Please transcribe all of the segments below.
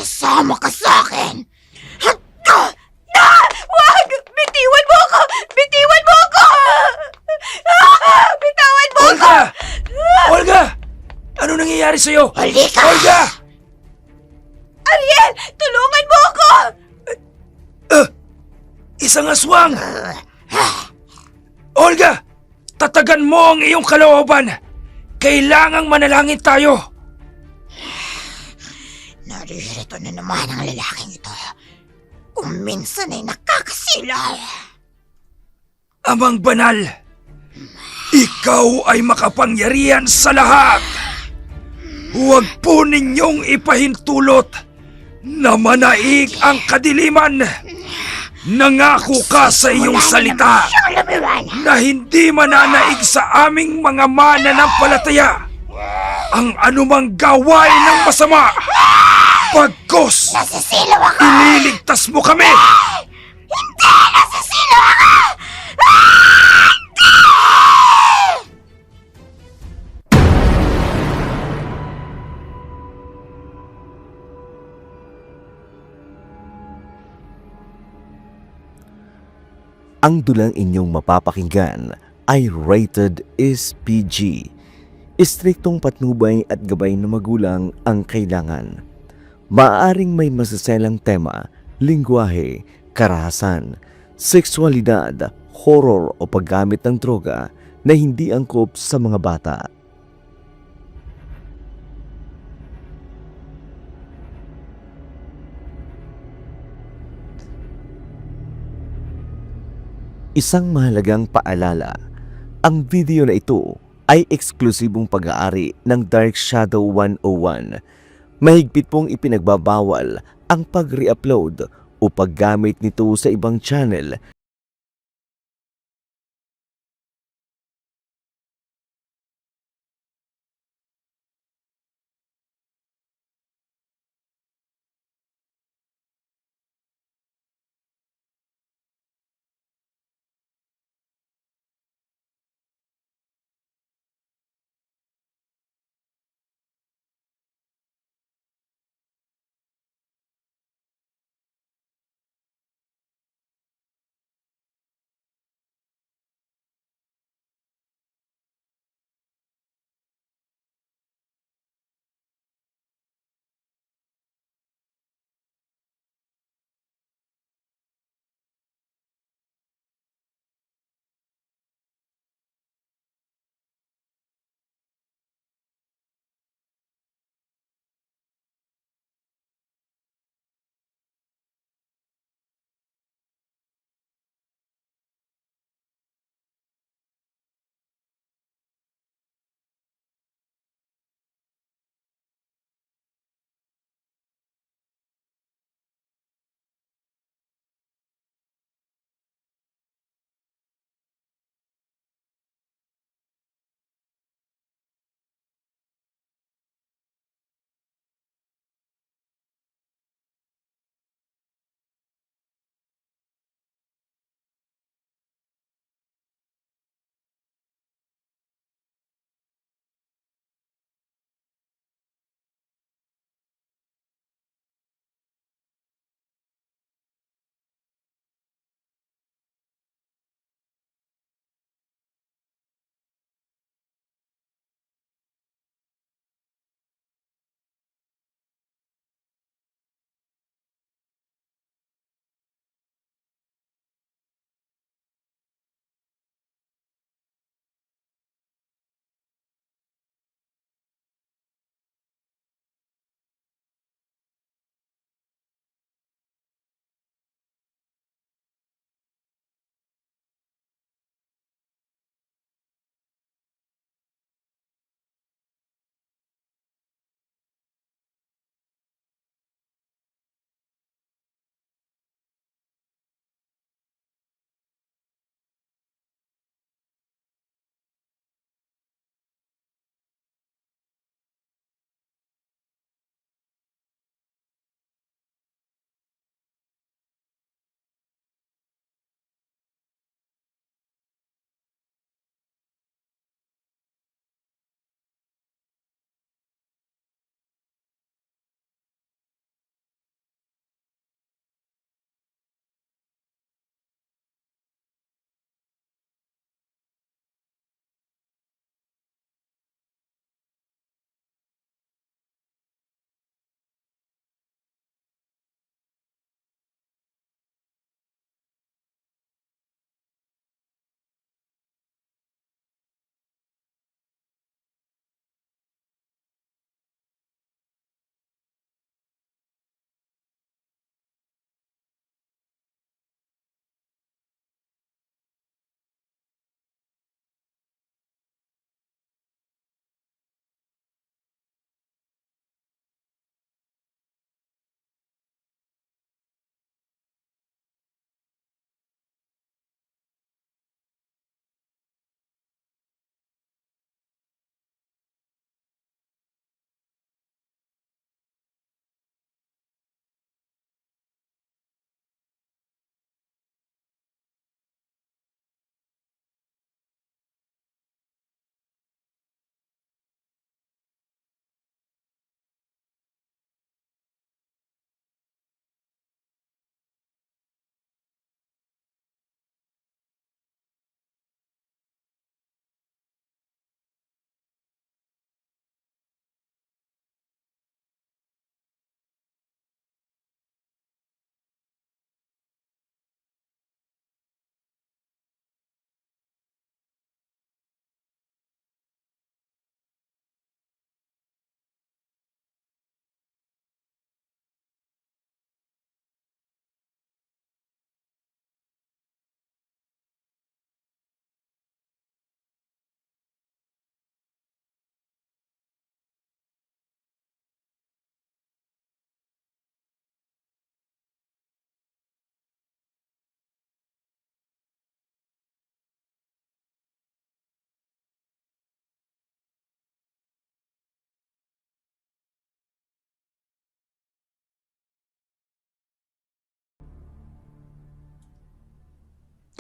Sasama ka sa akin! Wag! Bitiwan mo ako! Bitiwan mo ako! Bitawan mo ako! Olga! Olga! Ano nangyayari sa'yo? Halika! Olga! Ariel! Tulungan mo ako! Isang aswang! Olga! Tatagan mo ang iyong kalooban! Kailangang manalangin tayo! Naririto na naman ang lalaking ito. Kung minsan ay nakakasilaw. Amang banal, ikaw ay makapangyarihan sa lahat! Huwag po ninyong ipahintulot na manaig ang kadiliman! Nangako ka sa iyong salita na hindi mananaig sa aming mga mananampalataya ang anumang gawain ng masama. Pagkos, Nasisilaw ako! ililigtas mo kami! Hindi! Nasisilaw ako! Ang dulang inyong mapapakinggan ay rated SPG. Istriktong patnubay at gabay ng magulang ang kailangan. Maaaring may masaselang tema, lingwahe, karahasan, sexualidad, horror o paggamit ng droga na hindi angkop sa mga bata. Isang mahalagang paalala, ang video na ito ay eksklusibong pag-aari ng Dark Shadow 101. Mahigpit pong ipinagbabawal ang pag-re-upload o paggamit nito sa ibang channel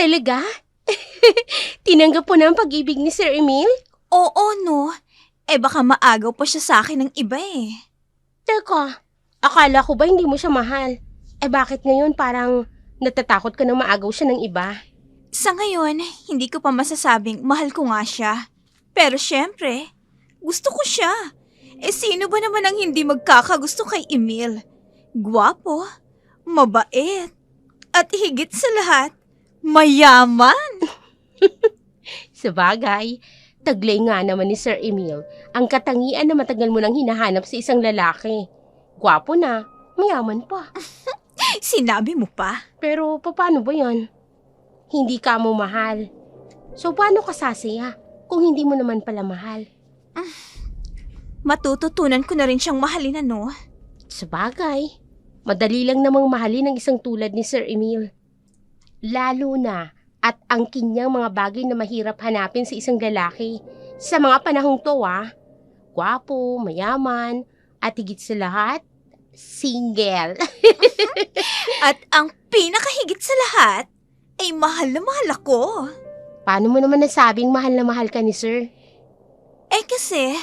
Talaga? Tinanggap mo na ang pag-ibig ni Sir Emil? Oo, no. Baka maagaw pa siya sa akin ng iba eh. Teka, akala ko ba hindi mo siya mahal? Bakit ngayon parang natatakot ka na maagaw siya ng iba? Sa ngayon, hindi ko pa masasabing mahal ko nga siya. Pero syempre, gusto ko siya. Sino ba naman ang hindi magkakagusto kay Emil? Gwapo, mabait, at higit sa lahat, mayaman. Sabagay, taglay nga naman ni Sir Emil ang katangian na matagal mo nang hinahanap sa isang lalaki. Gwapo na, mayaman pa. Sinabi mo pa? Pero paano ba yan? Hindi ka mo mahal. So paano ka sasaya kung hindi mo naman pala mahal? Matututunan ko na rin siyang mahalin, ano? Sabagay, madali lang namang mahalin ang isang tulad ni Sir Emil. Lalo na at ang kanyang mga bagay na mahirap hanapin sa isang lalaki. Sa mga panahong to, gwapo, mayaman, at higit sa lahat, single. At ang pinakahigit sa lahat, ay mahal na mahal ako. Paano mo naman nasabing mahal na mahal ka ni Sir? Kasi,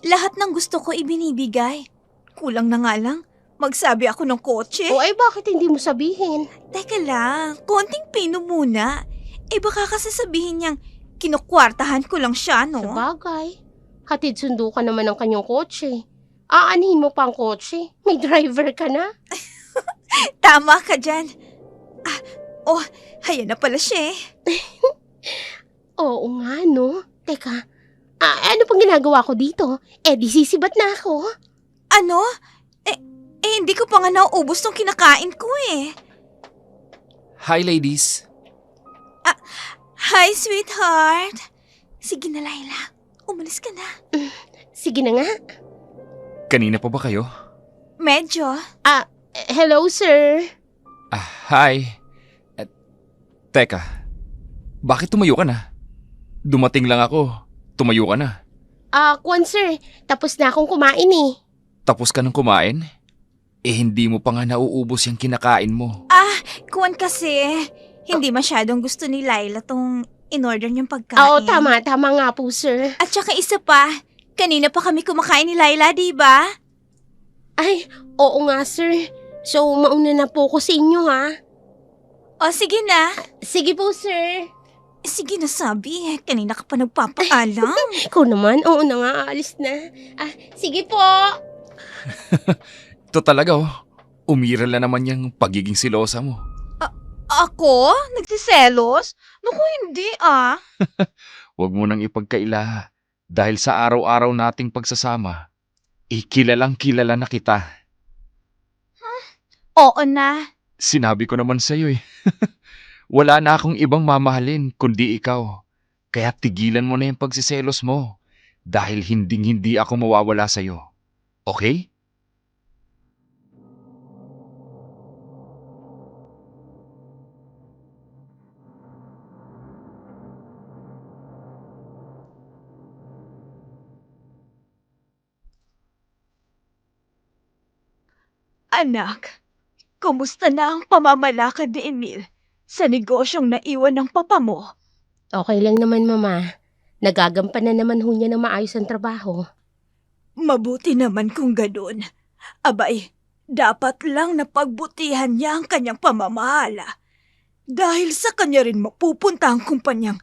lahat ng gusto ko ibinibigay. Kulang na nga lang, magsabi ako ng kotse. O bakit hindi mo sabihin? Teka lang, konting pino muna. Baka kasi sabihin niyang kinukwartahan ko lang siya, no? Sabagay, hatid sundo ka naman ng kanyang kotse. Aanhin mo pa ang kotse, may driver ka na. Tama ka dyan. Ayan na pala siya eh. Oo nga, no? Teka, ano pang ginagawa ko dito? Di sisibat na ako. Ano? Hindi ko pa nga nauubos tong kinakain ko eh. Hi, ladies. Hi, sweetheart. Sige na, Laila. Umalis ka na. Sige na nga. Kanina pa ba kayo? Medyo. Hello, sir. Hi. Teka, bakit tumayo ka na? Dumating lang ako. Tumayo ka na. Kwan, sir. Tapos na akong kumain eh. Tapos ka nang kumain? Hindi mo pa nga nauubos yung kinakain mo. Kuwan kasi, hindi masyadong gusto ni Laila tong in-order niyang pagkain. Oo, tama. Tama nga po, sir. At saka isa pa, kanina pa kami kumakain ni Laila, di ba? Ay, oo nga, sir. So, mauna na po ko sa inyo, ha? O, sige na. Sige po, sir. Sige na, sabi. Kanina ka pa nagpapaalam. Ikaw naman, oo na nga, aalis na. Sige po. Ito talaga umiral na naman yung pagiging silosa mo. Ako? Nagsiselos? Naku, hindi Huwag mo nang ipagkaila dahil sa araw-araw nating pagsasama, kilalang kilala na kita. Oo na. Sinabi ko naman sa'yo Wala na akong ibang mamahalin kundi ikaw. Kaya tigilan mo na yung pagsiselos mo dahil hinding-hindi ako mawawala sa'yo. Okay? Anak, kamusta na ang pamamalakad ni Emil sa negosyong naiwan ng papa mo? Okay lang naman, Mama. Nagagampanan naman ho niya ng maayos ang trabaho. Mabuti naman kung ganun. Abay, dapat lang na pagbutihan niya ang kanyang pamamahala. Dahil sa kanya rin mapupunta ang kumpanyang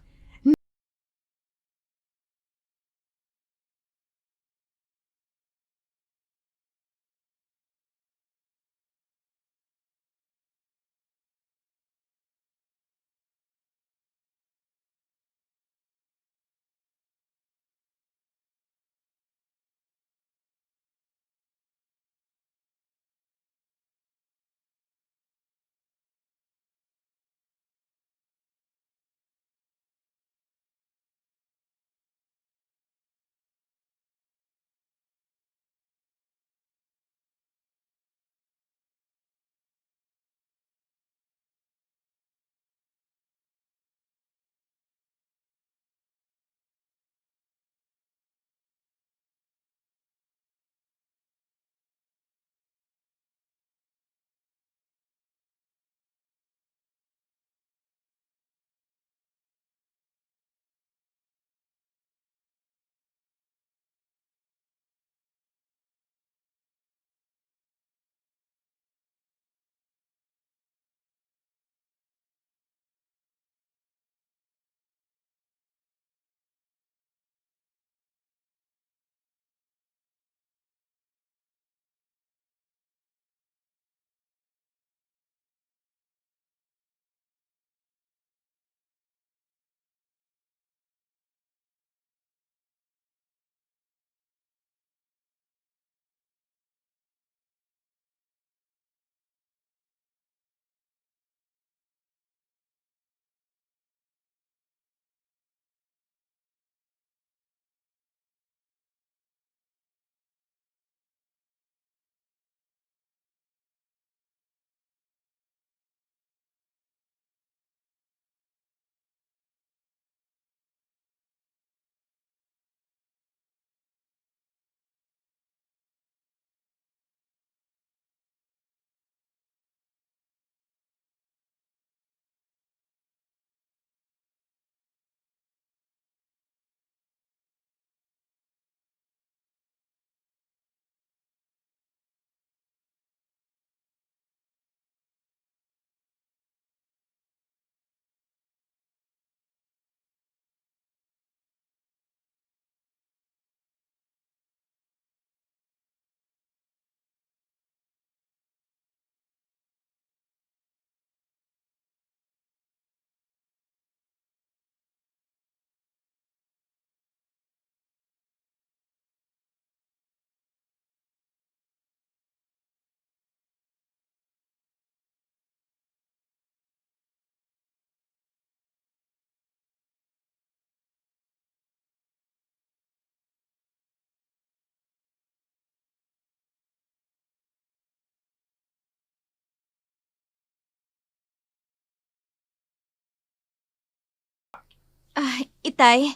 Itay,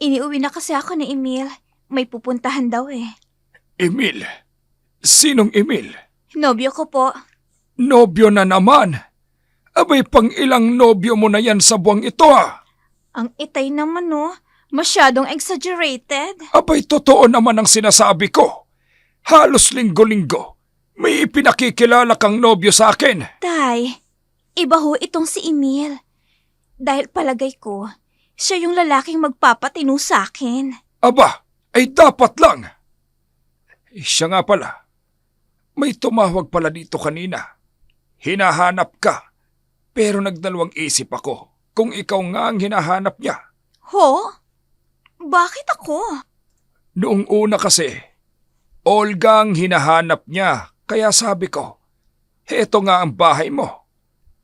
iniuwi na kasi ako ni Emil. May pupuntahan daw eh. Emil? Sinong Emil? Nobyo ko po. Nobyo na naman. Abay, pang ilang nobyo mo na yan sa buwang ito Ang itay naman no, masyadong exaggerated. Abay, totoo naman ang sinasabi ko. Halos linggo-linggo, may ipinakikilala kang nobyo sa akin. Tay, iba ho itong si Emil. Dahil palagay ko, siya yung lalaking magpapatino sa akin. Aba, ay dapat lang. Siya nga pala, may tumawag pala dito kanina. Hinahanap ka, pero nagdalawang isip ako kung ikaw nga ang hinahanap niya. Ho? Bakit ako? Noong una kasi, Olga ang hinahanap niya, kaya sabi ko, heto nga ang bahay mo.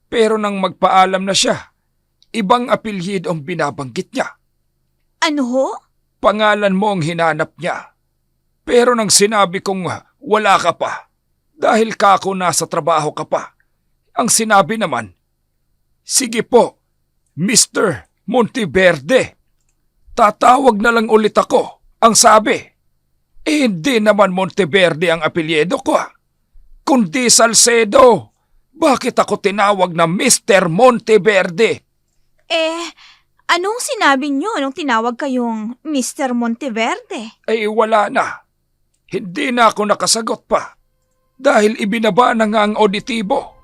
Pero nang magpaalam na siya, ibang apelyido ang binabanggit niya. Ano ho? Pangalan mo ang hinanap niya. Pero nang sinabi kong wala ka pa, dahil kako nasa trabaho ka pa, ang sinabi naman, sige po, Mr. Monteverde. Tatawag na lang ulit ako, ang sabi. Hindi naman Monteverde ang apelyido ko, kundi Salcedo. Bakit ako tinawag na Mr. Monteverde? Anong sinabi niyo nung tinawag kayong Mr. Monteverde? Ay wala na. Hindi na ako nakasagot pa. Dahil ibinaba na nga ang auditibo.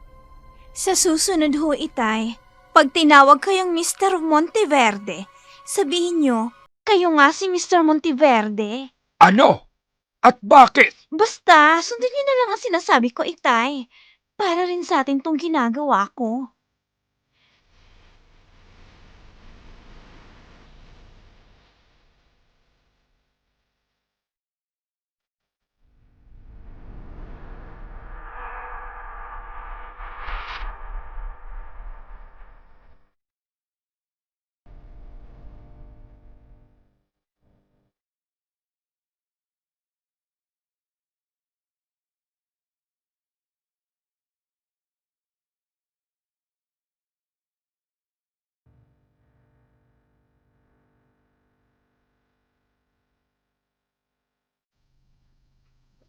Sa susunod ho, Itay, pag tinawag kayong Mr. Monteverde, sabihin niyo, kayo nga si Mr. Monteverde. Ano? At bakit? Basta, sundin niyo na lang ang sinasabi ko, Itay. Para rin sa atin tong ginagawa ko.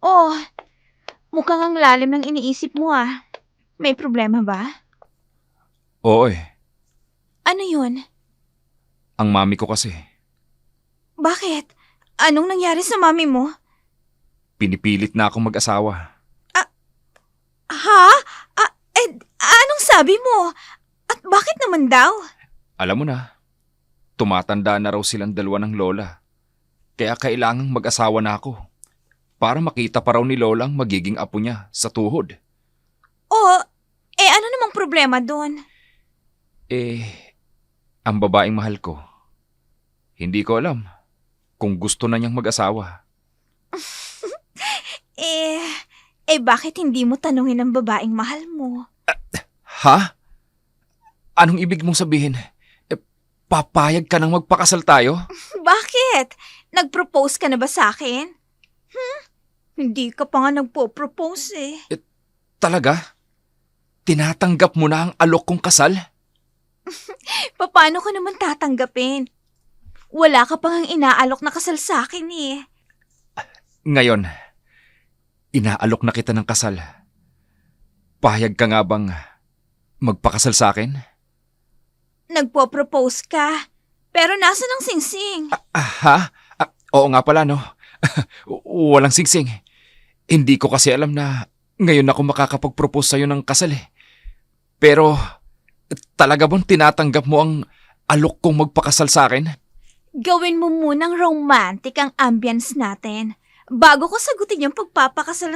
Oh, mukhang ang lalim ng iniisip mo ah. May problema ba? Oo Ano yun? ang mami ko kasi. Bakit? Anong nangyari sa mami mo? Pinipilit na akong mag-asawa. Ha? Anong sabi mo? At bakit naman daw? Alam mo na, tumatanda na raw silang dalawa ng lola. Kaya kailangang mag-asawa na ako. Para makita pa raw ni lola ang magiging apo niya sa tuhod. Ano namang problema doon? Ang babaeng mahal ko, hindi ko alam kung gusto na niyang mag-asawa. Bakit hindi mo tanungin ang babaeng mahal mo? Ha? Anong ibig mong sabihin? Papayag ka nang magpakasal tayo? Bakit? Nag-propose ka na ba sa akin? Hindi ka pa nga nagpo-propose eh. Talaga? Tinatanggap mo na ang alok kong kasal? Paano ko naman tatanggapin? Wala ka pang inaalok na kasal sa akin eh. Ngayon, inaalok na kita ng kasal. Pahayag ka nga bang magpakasal sa akin? Nagpo-propose ka, pero nasa ng singsing? Ha? Oo nga pala, no? Walang singsing. Hindi ko kasi alam na ngayon ako makakapag-propose sa'yo ng kasal eh. Pero, talaga bang tinatanggap mo ang alok kong magpakasal sa akin? Gawin mo munang romantic ang ambience natin bago ko sagutin yung pagpapakasal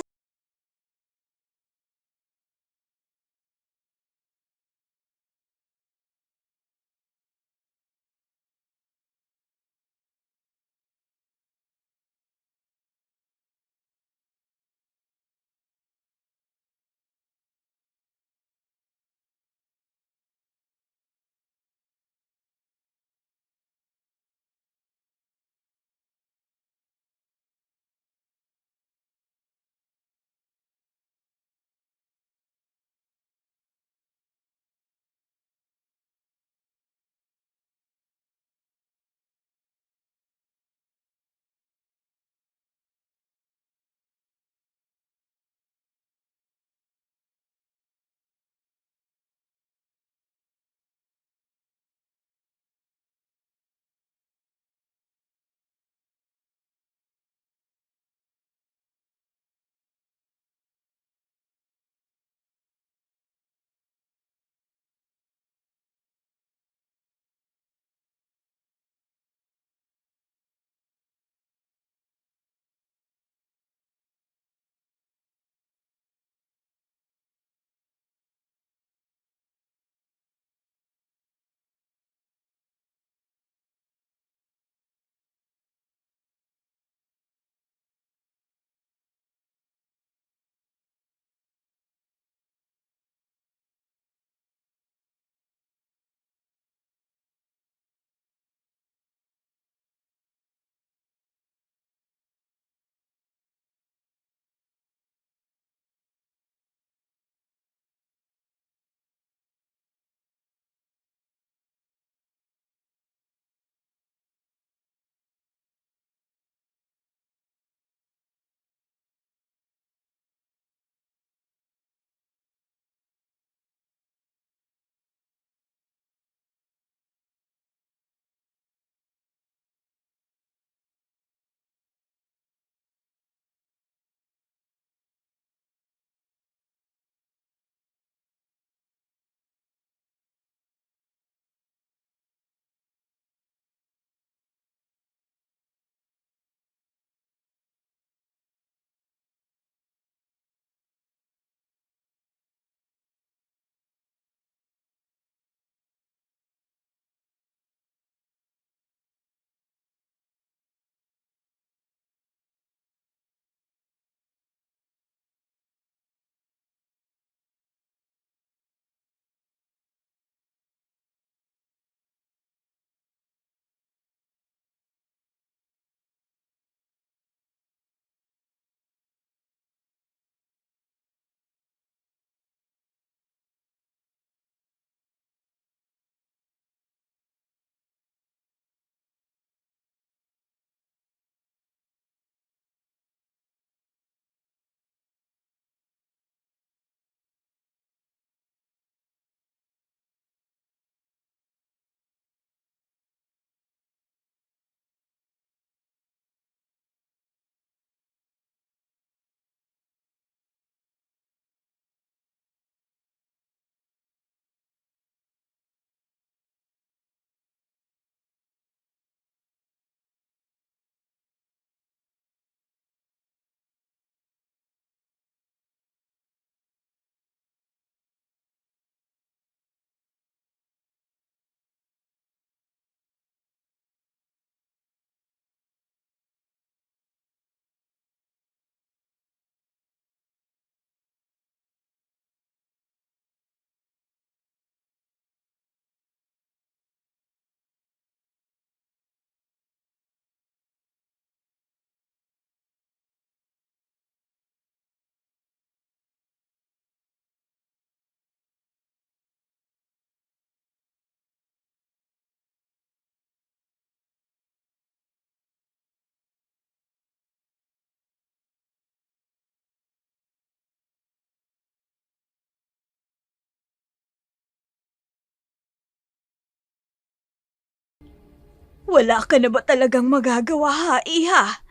Wala ka na ba talagang magagawa, ha, iha?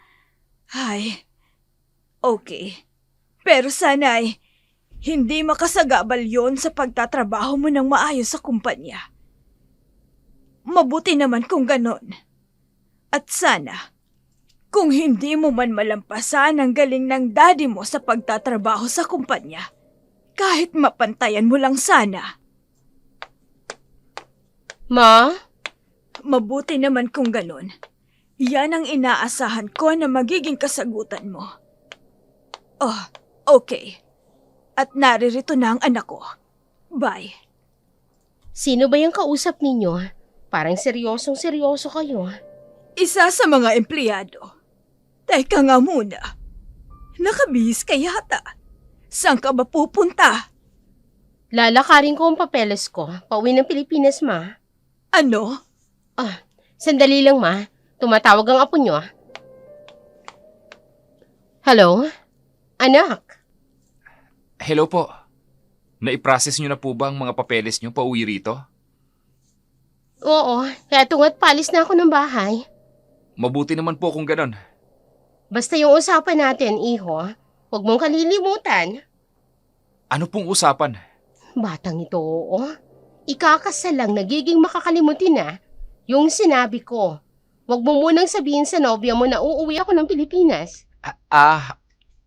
Ay, okay. Pero sana'y hindi makasagabal yon sa pagtatrabaho mo ng maayos sa kumpanya. Mabuti naman kung ganon. At sana, kung hindi mo man malampasan ang galing ng daddy mo sa pagtatrabaho sa kumpanya, kahit mapantayan mo lang sana. Ma? Mabuti naman kung ganon. Yan ang inaasahan ko na magiging kasagutan mo. Oh, okay. At naririto na ang anak ko. Bye. Sino ba yung kausap ninyo? Parang seryosong-seryoso kayo. Isa sa mga empleyado. Teka nga muna. Nakabihis ka yata. Saan ka ba pupunta? Lalakarin ko ang papeles ko. Pauwi ng Pilipinas, ma. Ano? Sandali lang, ma. Tumatawag ang apo nyo. Hello? Anak? Hello po. Naiprocess niyo na po ba ang mga papeles niyo pauwi rito? Oo, kaya tungat palis na ako ng bahay. Mabuti naman po kung ganon. Basta yung usapan natin, iho. Huwag mong kalilimutan. Ano pong usapan? Batang ito, oo. Ikakasal lang nagiging makakalimutin na. Yung sinabi ko, huwag mo munang sabihin sa nobya mo na uuwi ako ng Pilipinas.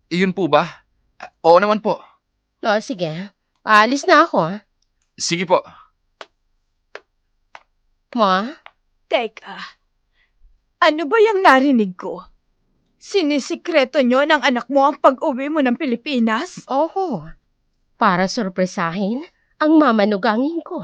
Iyon po ba? Oo naman po. O, sige. Aalis na ako. Sige po. Ma? Teka. Ano ba yung narinig ko? Sinisikreto nyo ng anak mo ang pag-uwi mo ng Pilipinas? Oo. Para sorpresahin ang mamanugangin ko.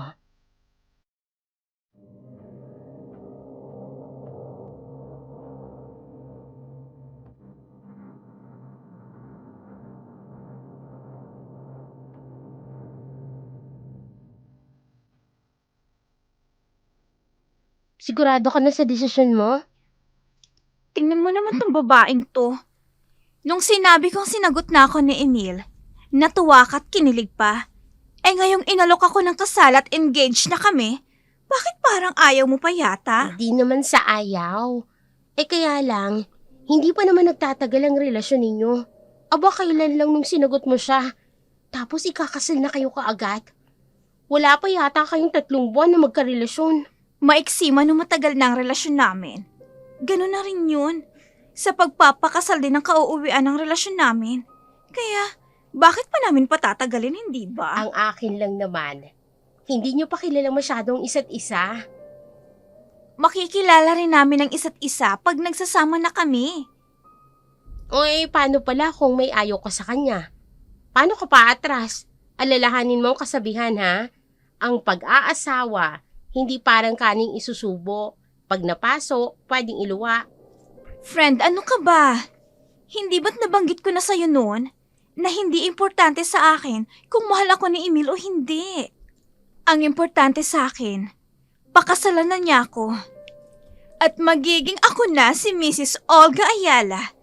Sigurado ka na sa desisyon mo? Tingnan mo naman tong babaeng to. Nung sinabi kong sinagot na ako ni Emil, natuwa ka at kinilig pa. Eh ngayong inalok ako ng kasal at engaged na kami, bakit parang ayaw mo pa yata? Hindi naman sa ayaw. Kaya lang, hindi pa naman nagtatagal ang relasyon ninyo. Aba, kailan lang nung sinagot mo siya? Tapos ikakasal na kayo kaagad? Wala pa yata kayong 3 buwan na magkarelasyon. Maiksi man nung matagal na ang relasyon namin. Ganun na rin yun. Sa pagpapakasal din ang kauuwian ng relasyon namin. Kaya, bakit pa namin patatagalin, hindi ba? Ang akin lang naman, hindi nyo pa kilala masyadong isa't isa. Makikilala rin namin ang isa't isa pag nagsasama na kami. O paano pala kung may ayaw ka sa kanya? Paano ka pa atras? Alalahanin mo ang kasabihan, ha? Ang pag-aasawa, hindi parang kaning isusubo. Pag napaso, pwedeng iluwa. Friend, ano ka ba? Hindi ba't nabanggit ko na sa'yo noon na hindi importante sa akin kung mahal ako ni Emil o hindi? Ang importante sa akin, pakasalan na niya ako. At magiging ako na si Mrs. Olga Ayala.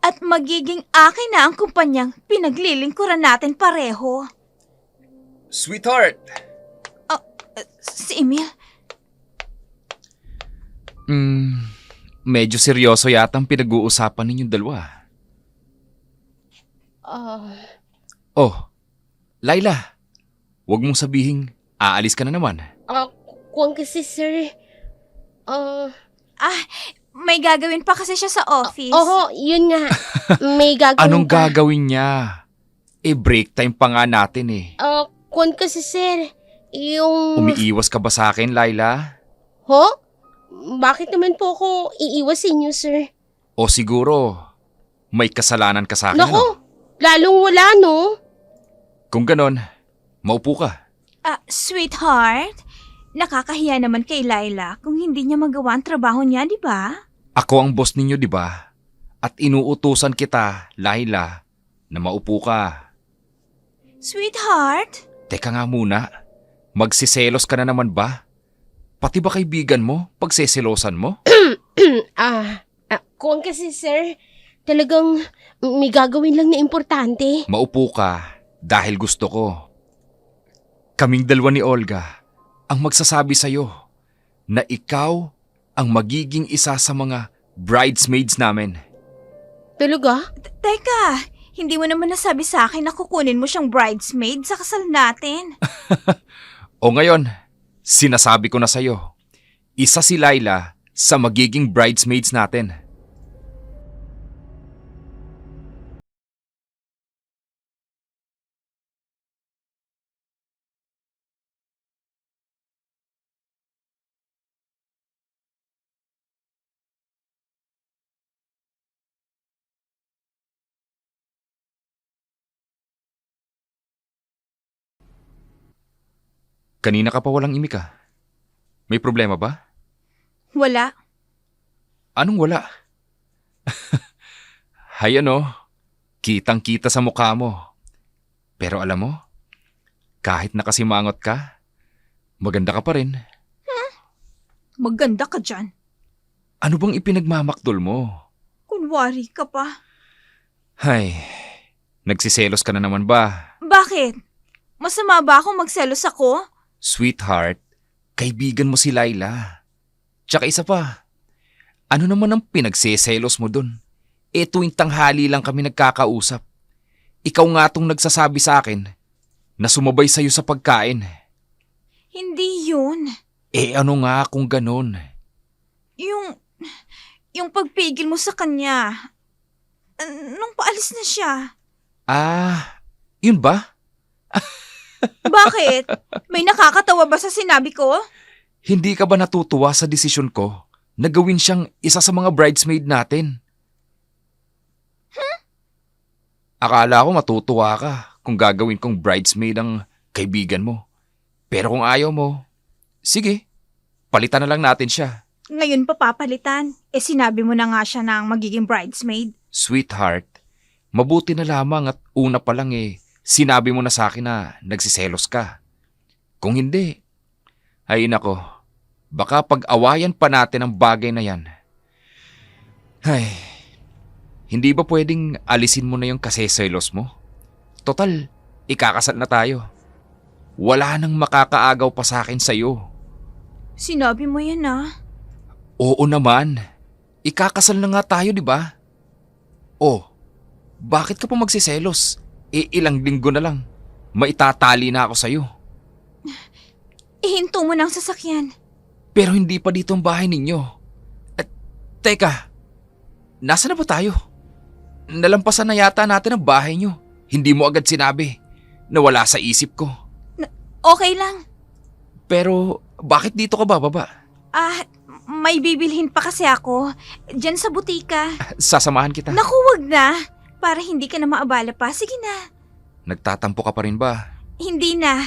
At magiging akin na ang kumpanyang pinaglilingkuran natin pareho. Sweetheart! Si Emil? Medyo seryoso yata ang pinag-uusapan ninyong dalawa. Oh, Laila, huwag mong sabihing aalis ka na naman. Kung kasi sir, May gagawin pa kasi siya sa office. Oo, yun nga. May gagawin Anong pa. gagawin niya? Break time pa nga natin eh. Kung kasi sir, yung... Umiiwas ka ba sa akin, Laila? Ho? Bakit naman po ako iiwas sa inyo, sir? O siguro, may kasalanan ka sa akin, ano? Naku, lalong wala, no? Kung ganon, maupo ka. Sweetheart, nakakahiya naman kay Laila kung hindi niya magawa ang trabaho niya, di ba? Ako ang boss ninyo, di ba? At inuutusan kita, Laila, na maupo ka. Sweetheart? Teka nga muna, magsiselos ka na naman ba? Pati ba kaibigan mo, pagseselosan mo? Kung kasi sir, talagang may gagawin lang na importante. Maupo ka dahil gusto ko. Kaming dalawa ni Olga ang magsasabi sa'yo na ikaw ang magiging isa sa mga bridesmaids namin. Talaga? Teka, hindi mo naman nasabi sa akin na kukunin mo siyang bridesmaid sa kasal natin. O ngayon, sinasabi ko na sa'yo, isa si Laila sa magiging bridesmaids natin. Kanina ka pa walang imik ah. May problema ba? Wala. Anong wala? Hay ano, kitang-kita sa mukha mo. Pero alam mo, kahit nakasimangot ka, maganda ka pa rin. Maganda ka dyan. Ano bang ipinagmamakdol mo? Kunwari ka pa. Hay, nagsiselos ka na naman ba? Bakit? Masama ba akong magselos ako? Sweetheart, kaibigan mo si Laila. Tsaka isa pa, ano naman ang pinagseselos mo dun? Tuwing tanghali lang kami nagkakausap. Ikaw nga tong nagsasabi sa akin na sumabay sa'yo sa pagkain. Hindi yun. Ano nga kung ganun? Yung pagpigil mo sa kanya. Nung paalis na siya. Yun ba? Bakit? May nakakatawa ba sa sinabi ko? Hindi ka ba natutuwa sa desisyon ko na gawin siyang isa sa mga bridesmaid natin? Akala ko matutuwa ka kung gagawin kong bridesmaid ang kaibigan mo. Pero kung ayaw mo, sige, palitan na lang natin siya. Ngayon pa papalitan. Sinabi mo na nga siya na ang magiging bridesmaid. Sweetheart, mabuti na lamang at una pa lang sinabi mo na sa akin na nagsiselos ka. Kung hindi, ay nako, baka pag-awayan pa natin ang bagay na yan. Ay, hindi ba pwedeng alisin mo na yung kaseselos mo? Total, ikakasal na tayo. Wala nang makakaagaw pa sa akin sa'yo. Sinabi mo yan Oo naman, ikakasal na nga tayo, di ba? Oh, bakit ka pa magsiselos? Ilang linggo na lang, maitatali na ako sa'yo. Ihinto mo ng sasakyan. Pero hindi pa dito ang bahay ninyo. Teka, nasa na ba tayo? Nalampasan na yata natin ang bahay nyo. Hindi mo agad sinabi. Nawala sa isip ko. Okay lang. Pero bakit dito ka bababa? May bibilhin pa kasi ako. Diyan sa butika. Sasamahan kita. Naku, wag na. Para hindi ka na maabala pa. Sige na. Nagtatampo ka pa rin ba? Hindi na.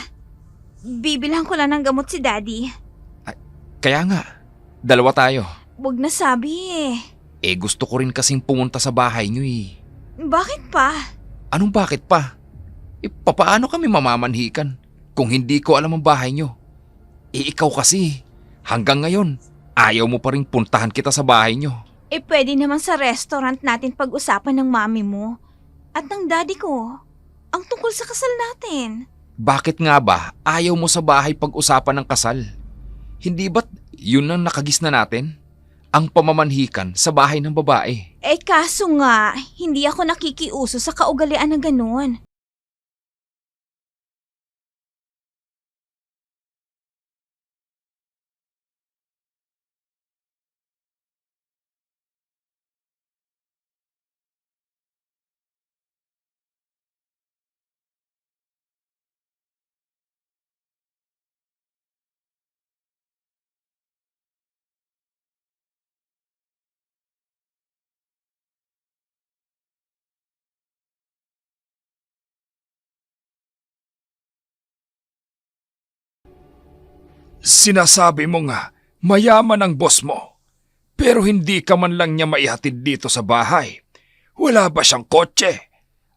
Bibilhan ko lang ng gamot si Daddy. Kaya nga, dalawa tayo. Wag na sabi Gusto ko rin kasing pumunta sa bahay nyo Bakit pa? Anong bakit pa? Papaano kami mamamanhikan kung hindi ko alam ang bahay nyo? Ikaw kasi, hanggang ngayon, ayaw mo pa rin puntahan kita sa bahay nyo. Pwede naman sa restaurant natin pag-usapan ng mami mo at ng daddy ko ang tungkol sa kasal natin. Bakit nga ba ayaw mo sa bahay pag-usapan ng kasal? Hindi ba't yun ang nakagis na natin? Ang pamamanhikan sa bahay ng babae. Kaso nga, hindi ako nakikiuso sa kaugalian na ganun. Sinasabi mo nga, mayaman ang boss mo. Pero hindi ka man lang niya maihatid dito sa bahay. Wala ba siyang kotse?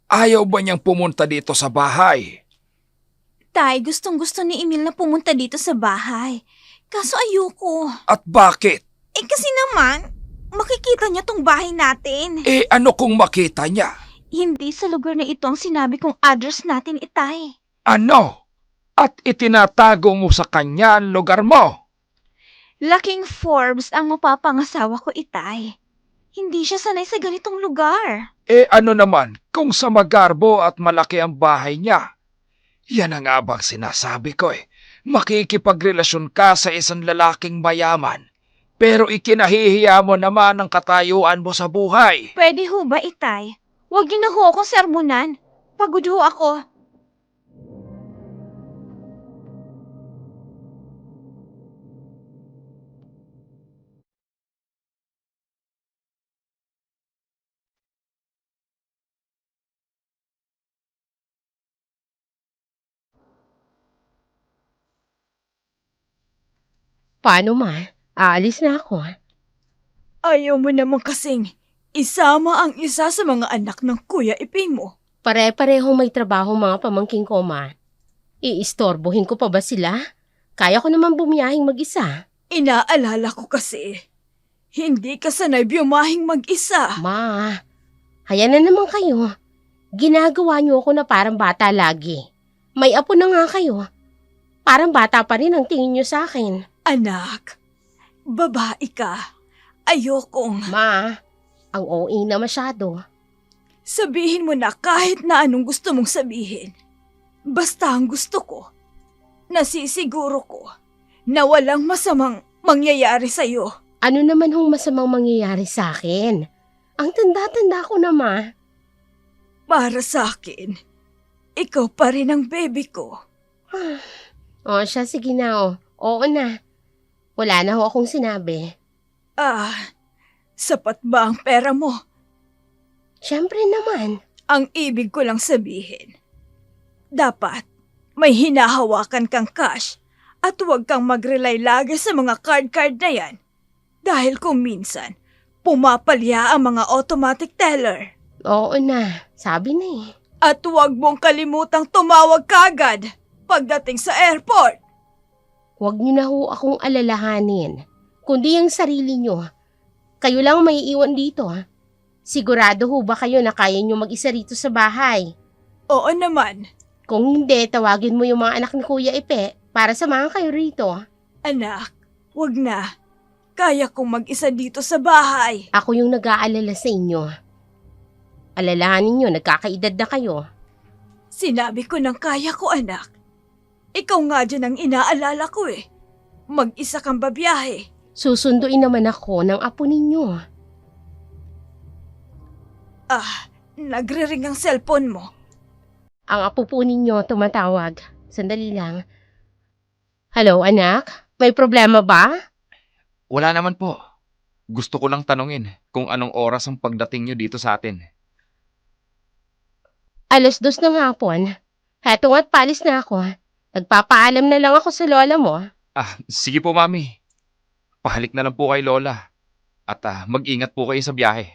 Ayaw ba niyang pumunta dito sa bahay? Tay, gustong-gusto ni Emil na pumunta dito sa bahay. Kaso ayoko. At bakit? Kasi naman, makikita niya tong bahay natin. Ano kung makita niya? Hindi sa lugar na ito ang sinabi kong address natin, Itay. Ano? At itinatago mo sa kanya ang lugar mo? Laking Forbes ang mapapangasawa ko, Itay. Hindi siya sanay sa ganitong lugar. Ano naman kung sa Magarbo at malaki ang bahay niya? Yan ang nga bang sinasabi ko eh. Makikipagrelasyon ka sa isang lalaking mayaman, pero ikinahihiya mo naman ang katayuan mo sa buhay. Pwede ho ba, Itay? Huwag niyo na ho akong sermonan. Pagod ho ako. Paano ma? Aalis na ako. Ayaw mo naman kasing isama ang isa sa mga anak ng Kuya Iping mo. Pare-parehong may trabaho mga pamangking ko, ma. Iistorbohin ko pa ba sila? Kaya ko naman bumiyahing mag-isa. Inaalala ko kasi, hindi ka sanay biyumahing mag-isa. Ma, haya na naman kayo. Ginagawa niyo ako na parang bata lagi. May apo na nga kayo. Parang bata pa rin ang tingin niyo sa akin. Anak, babae ka. Ayokong Ma, ang OA na masyado. sabihin mo na kahit na anong gusto mong sabihin. Basta ang gusto ko, nasisiguro ko na walang masamang mangyayari sa'yo. Ano naman hong masamang mangyayari sa akin? Ang tanda-tanda ko na, ma. Para sa akin, ikaw pa rin ang baby ko. O siya, sige na o. Oo na. Wala na ho akong sinabi. Sapat ba ang pera mo? Siyempre naman. Ang ibig ko lang sabihin, dapat may hinahawakan kang cash at huwag kang mag-rely lagi sa mga card na yan. Dahil kung minsan, pumapalya ang mga automatic teller. Oo na. Sabi na eh. At huwag mong kalimutang tumawag kagad pagdating sa airport. Huwag niyo na ho akong alalahanin. Kundi ang sarili niyo. Kayo lang may iwan dito. Sigurado ho ba kayo na kaya niyo mag-isa rito sa bahay? Oo naman, Kung hindi, tawagin mo yung mga anak ni Kuya Ipe para samahan kayo rito. anak, wag na. Kaya kong mag-isa dito sa bahay. Ako yung nag-aalala sa inyo. Alalahanin niyo, nagkakaedad na kayo. Sinabi ko ng kaya ko, anak. Ikaw nga dyan ang inaalala ko eh. Mag-isa kang babiyahe. Susunduin naman ako ng apo ninyo. Nagre-ring ang cellphone mo. Ang apo po ninyo tumatawag. Sandali lang. Hello, anak? May problema ba? Wala naman po. Gusto ko lang tanungin kung anong oras ang pagdating nyo dito sa atin. 2:00 ng hapon. Heto nga't palis na ako. Nagpapaalam na lang ako sa lola mo. Sige po, Mami. Pahalik na lang po kay Lola. At mag-ingat po kayo sa biyahe.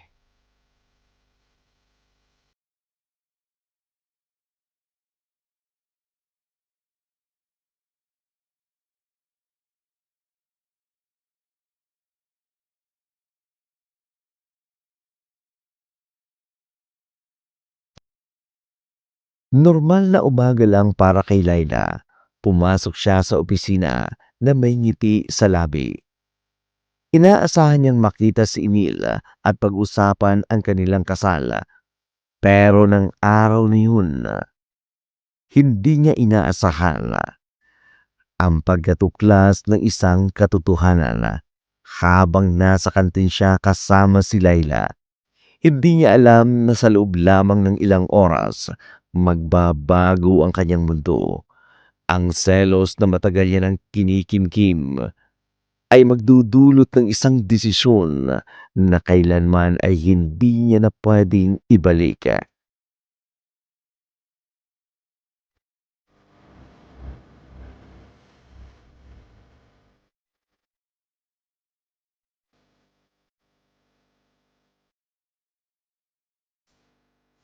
Normal na umaga lang para kay Laila. Pumasok siya sa opisina na may ngiti sa labi. Inaasahan niyang makita si Emil at pag-usapan ang kanilang kasal. Pero ng araw na yun, hindi niya inaasahan ang pagkatuklas ng isang katotohanan. Habang nasa kantin siya kasama si Laila, hindi niya alam na sa loob lamang ng ilang oras, magbabago ang kanyang mundo. Ang selos na matagal niya ng kinikimkim ay magdudulot ng isang desisyon na kailanman ay hindi niya na pwedeng ibalik.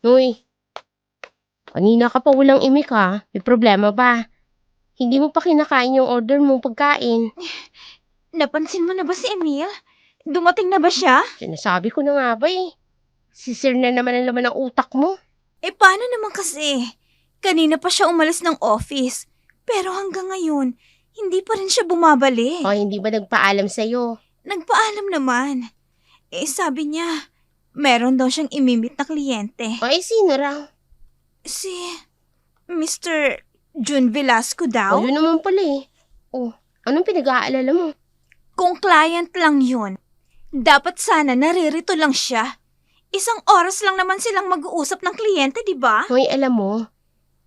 Uy, kanina ka pa walang imik ha. May problema ba? Hindi mo pa kinakain yung order mong pagkain. Napansin mo na ba si Emil? Dumating na ba siya? Sinasabi ko na nga ba eh. Sisir na naman ang laman ng utak mo. Paano naman kasi? Kanina pa siya umalis ng office. Pero hanggang ngayon, Hindi pa rin siya bumabalik. O hindi ba nagpaalam sa'yo? Nagpaalam naman. Sabi niya, meron daw siyang imimit na kliyente. O sino raw? Si Mr. Jun Velasco daw. O yun naman pala eh. O, anong pinag-aalala mo? Kung client lang yun, dapat sana naririto lang siya. Isang oras lang naman silang mag-uusap ng kliyente, di ba? Hoy, alam mo,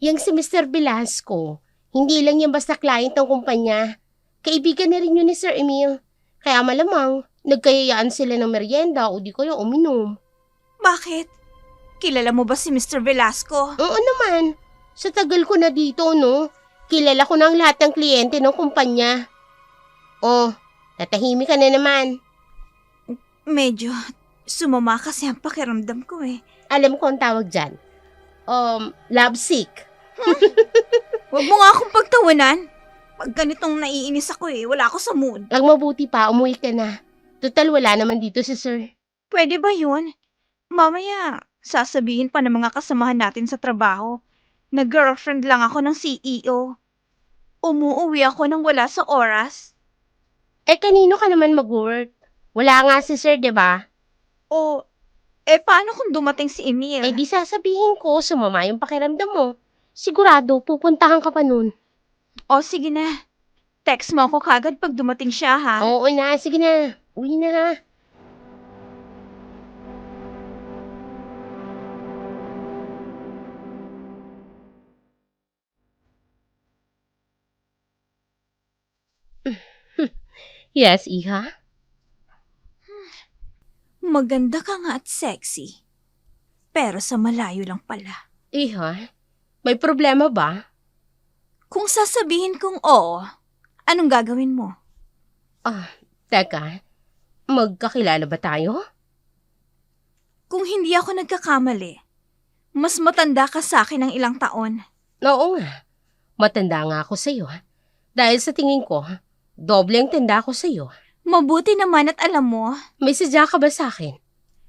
yung si Mr. Velasco, hindi lang yan basta client ng kumpanya. Kaibigan na rin yun ni Sir Emil. Kaya malamang, nagkayayaan sila ng merienda o di kaya uminom. Bakit? Kilala mo ba si Mr. Velasco? Oo naman. Sa tagal ko na dito, no? Kilala ko na ang lahat ng kliyente ng kumpanya. Oh, tatahimik ka na naman. Medyo sumama kasi ang pakiramdam ko eh. Alam ko ang tawag dyan. Love sick. Huwag mo nga akong pagtawanan. Pag ganitong naiinis ako wala ako sa mood. Ang mabuti pa, umuwi ka na. Total, wala naman dito si Sir. Pwede ba yun? Mamaya, sasabihin pa ng mga kasamahan natin sa trabaho na girlfriend lang ako ng CEO. Umuuwi ako nang wala sa oras. Kanino ka naman mag-work? Wala nga si Sir, di ba? O, paano kung dumating si Emil? Di sasabihin ko, sumama yung pakiramdam mo. Sigurado, pupuntahan ka pa nun. O, sige na. Text mo ako kagad pag dumating siya, ha? Oo na, sige na. Uwi na ha. Yes, Iha? Maganda ka nga at sexy. Pero sa malayo lang pala. Iha? May problema ba? Kung sasabihin kong oo, anong gagawin mo? Teka. Magkakilala ba tayo? Kung hindi ako nagkakamali, mas matanda ka sa akin ng ilang taon. Oo nga. Matanda nga ako sa'yo. Dahil sa tingin ko, doble ang tanda ko sa'yo. Mabuti naman at alam mo, May sadya ka ba sa akin?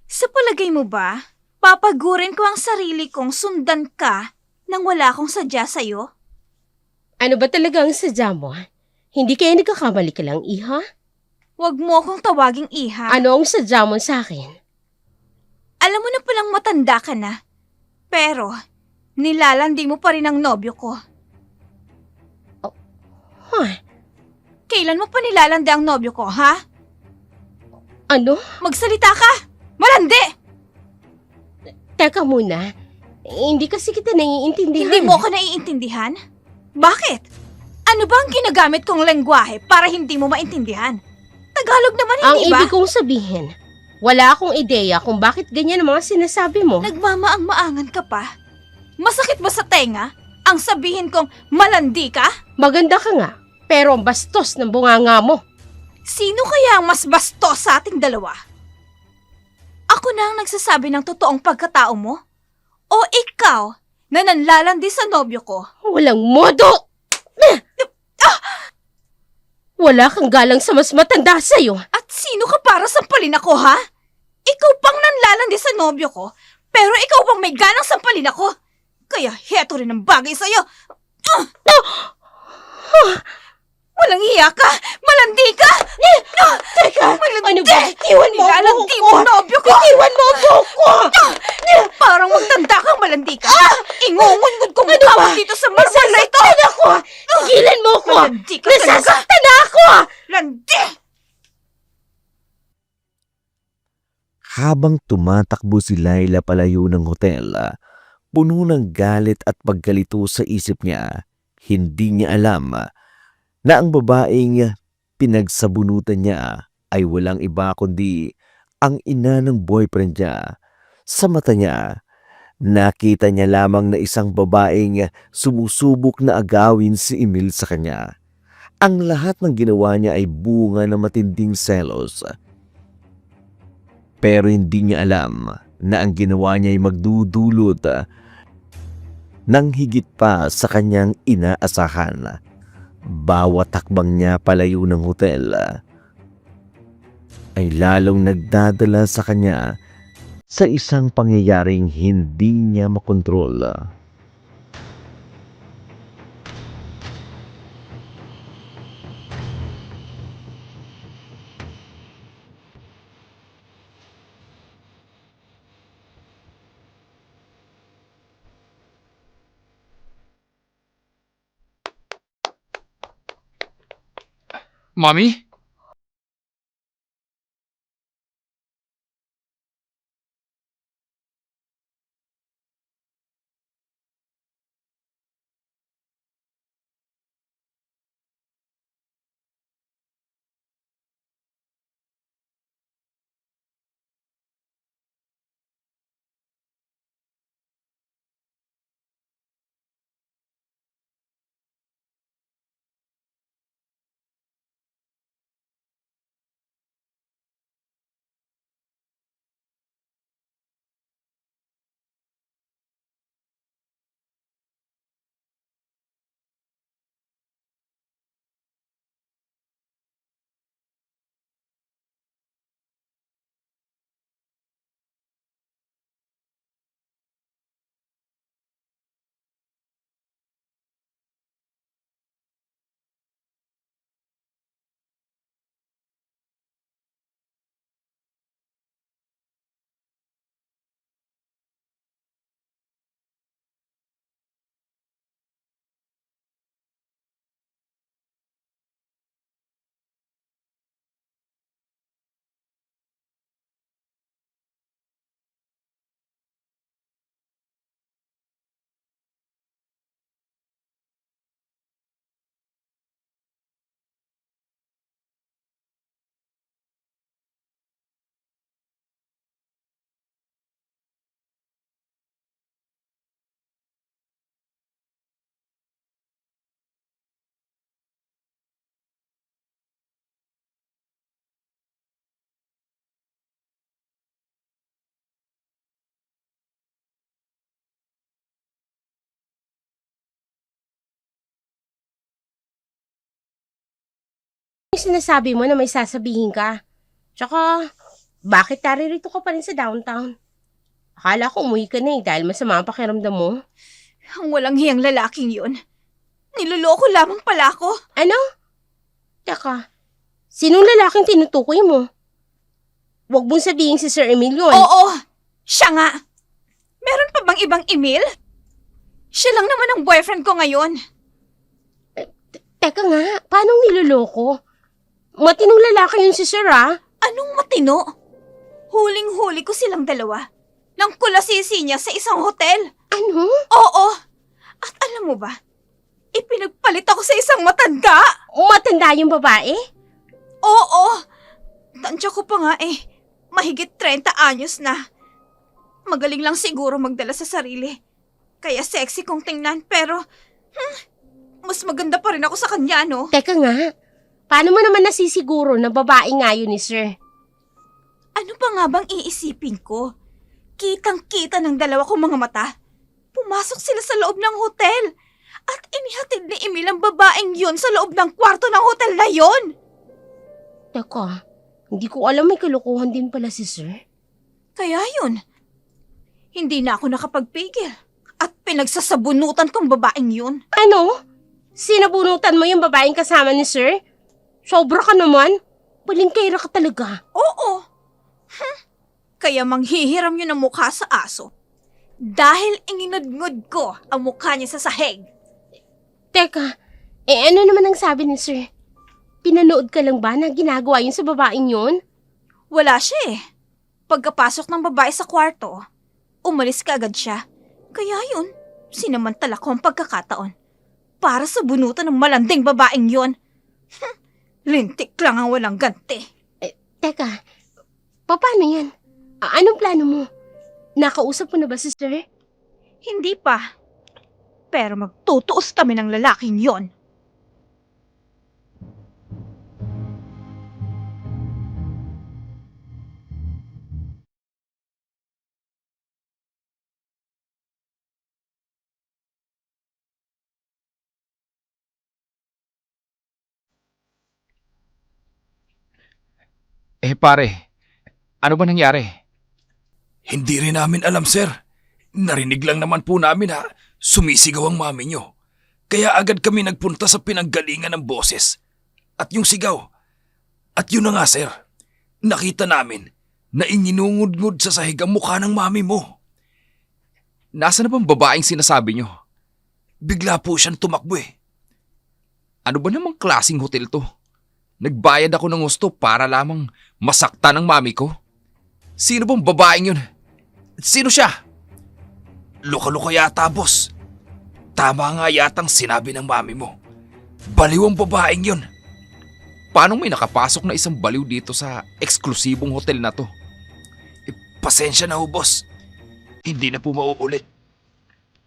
sa palagay mo ba, papagurin ko ang sarili kong sundan ka nang wala akong sadya sa'yo? Ano ba talaga ang sadya mo? Hindi kaya nagkakamali ka lang, Iha? Huwag mo akong tawaging iha. Ano ang sadya mo sa akin? Alam mo na palang matanda ka na. Pero, nilalandi mo pa rin ang nobyo ko. Huh? Kailan mo pa nilalandi ang nobyo ko, ha? Ano? Magsalita ka! Malandi! Teka muna. Hindi kasi kita naiintindihan. Hindi mo ako naiintindihan? Bakit? Ano ba ang ginagamit kong lengguwahe para hindi mo maintindihan? Tagalog naman, Ang hindi ba? ibig kong sabihin, wala akong ideya kung bakit ganyan ang mga sinasabi mo. Nagmamaang-maangan ka pa? Masakit ba sa tenga ang sabihin kong malandi ka? Maganda ka nga, pero ang bastos ng bunganga mo. Sino kaya ang mas bastos sa ating dalawa? Ako na ang nagsasabi ng totoong pagkatao mo? O ikaw na nanlalandi sa nobyo ko? Walang modo! Wala kang galang sa mas matanda sa'yo. At sino ka para sampalin ako, ha? Ikaw pang nanlalandi sa nobyo ko, pero ikaw pang may ganang sampalin ako. Kaya heto rin ang bagay sa'yo. Walang hiya ka! Malandi ka! Teka, Malandi! ano ba? Iwan mo ang Nilalandi buhok mo ko! ang nobyo ko! Iwan mo ang buhok ko! Parang magtanda kang malandi ka! Ingungungod ko mukha mo dito sa marmol na ito! Nasasaktan ako! Tigilan mo ako! Malandi ka talaga! Nasasaktan na ako! Landi! Habang tumatakbo si Laila palayo ng hotel, puno ng galit at pagkalito sa isip niya, hindi niya alam na ang babaeng pinagsabunutan niya ay walang iba kundi ang ina ng boyfriend niya. Sa mata niya, nakita niya lamang na isang babaeng sumusubok na agawin si Emil sa kanya. Ang lahat ng ginawa niya ay bunga ng matinding selos. Pero hindi niya alam na ang ginawa niya ay magdudulot ng higit pa sa kanyang inaasahan. Bawat hakbang niya palayo ng hotel ay lalong nagdadala sa kanya sa isang pangyayaring hindi niya makontrol. Mami? Yung sinasabi mo na may sasabihin ka. Tsaka, bakit naririto ka pa rin sa downtown? Akala ko umuwi ka na dahil masama ang pakiramdam mo. Ang walang hiyang lalaking yun. Niloloko lamang pala ako. Ano? Teka, sinong lalaking tinutukoy mo? Huwag mong sabihin si Sir Emil yun. Oo, siya nga. Meron pa bang ibang Emil? Siya lang naman ang boyfriend ko ngayon. Teka nga, paano niloloko? Matinong lalaki yun si Sir Anong matino? Huling-huli ko silang dalawa. Nang kulasisi niya sa isang hotel. Ano? Oo. At alam mo ba, ipinagpalit ako sa isang matanda. Matanda yung babae? Oo. Tansya ko pa nga mahigit 30 anyos na. Magaling lang siguro magdala sa sarili. Kaya sexy kong tingnan pero mas maganda pa rin ako sa kanya, no? Teka nga, paano mo naman nasisiguro na babae nga yun ni Sir? Ano pa nga bang iisipin ko? Kitang-kita ng dalawa kong mga mata. Pumasok sila sa loob ng hotel. At inihatid ni Emil ang babaeng yun sa loob ng kwarto ng hotel na yon. Teka, hindi ko alam may kalokohan din pala si Sir. Kaya yun, hindi na ako nakapagpigil. At pinagsasabunutan kong babaeng yun. Ano? Sinabunutan mo yung babaeng kasama ni Sir? Sobra ka naman. Balingkera ka talaga. Oo. Kaya manghihiram yun ang mukha sa aso. Dahil inginudngud ko ang mukha niya sa sahig. Teka, ano naman ang sabi ni Sir? Pinanood ka lang ba na ginagawa yun sa babaeng yun? Wala siya Pagkapasok ng babae sa kwarto, umalis ka agad siya. Kaya yun, sinamantala ko ang pagkakataon. Para sa bunutan ng malanding babaeng yun. Lintik lang ang walang ganti. Teka, paano yan? Anong plano mo? Nakausap mo na ba si Sir? Hindi pa. Pero magtutuos kami ng lalaking yon. Pare, ano ba nangyari? Hindi rin namin alam, sir. Narinig lang naman po namin sumisigaw ang mami nyo. Kaya agad kami nagpunta sa pinanggalingan ng boses. At yung sigaw. At yun na nga, sir. Nakita namin na ininungod-ngod sa sahig ang mukha ng mami mo. Nasaan na bang babaeng sinasabi nyo? Bigla po siyang tumakbo Ano ba namang klaseng hotel to? Nagbayad ako ng gusto para lamang masaktan ng mami ko. Sino bang babaeng yun? Sino siya? Luka-luka yata, boss. Tama nga yatang sinabi ng mami mo. Baliw ang babaeng yun. Paano may nakapasok na isang baliw dito sa eksklusibong hotel na to? Pasensya na ho, boss. Hindi na po mauulit.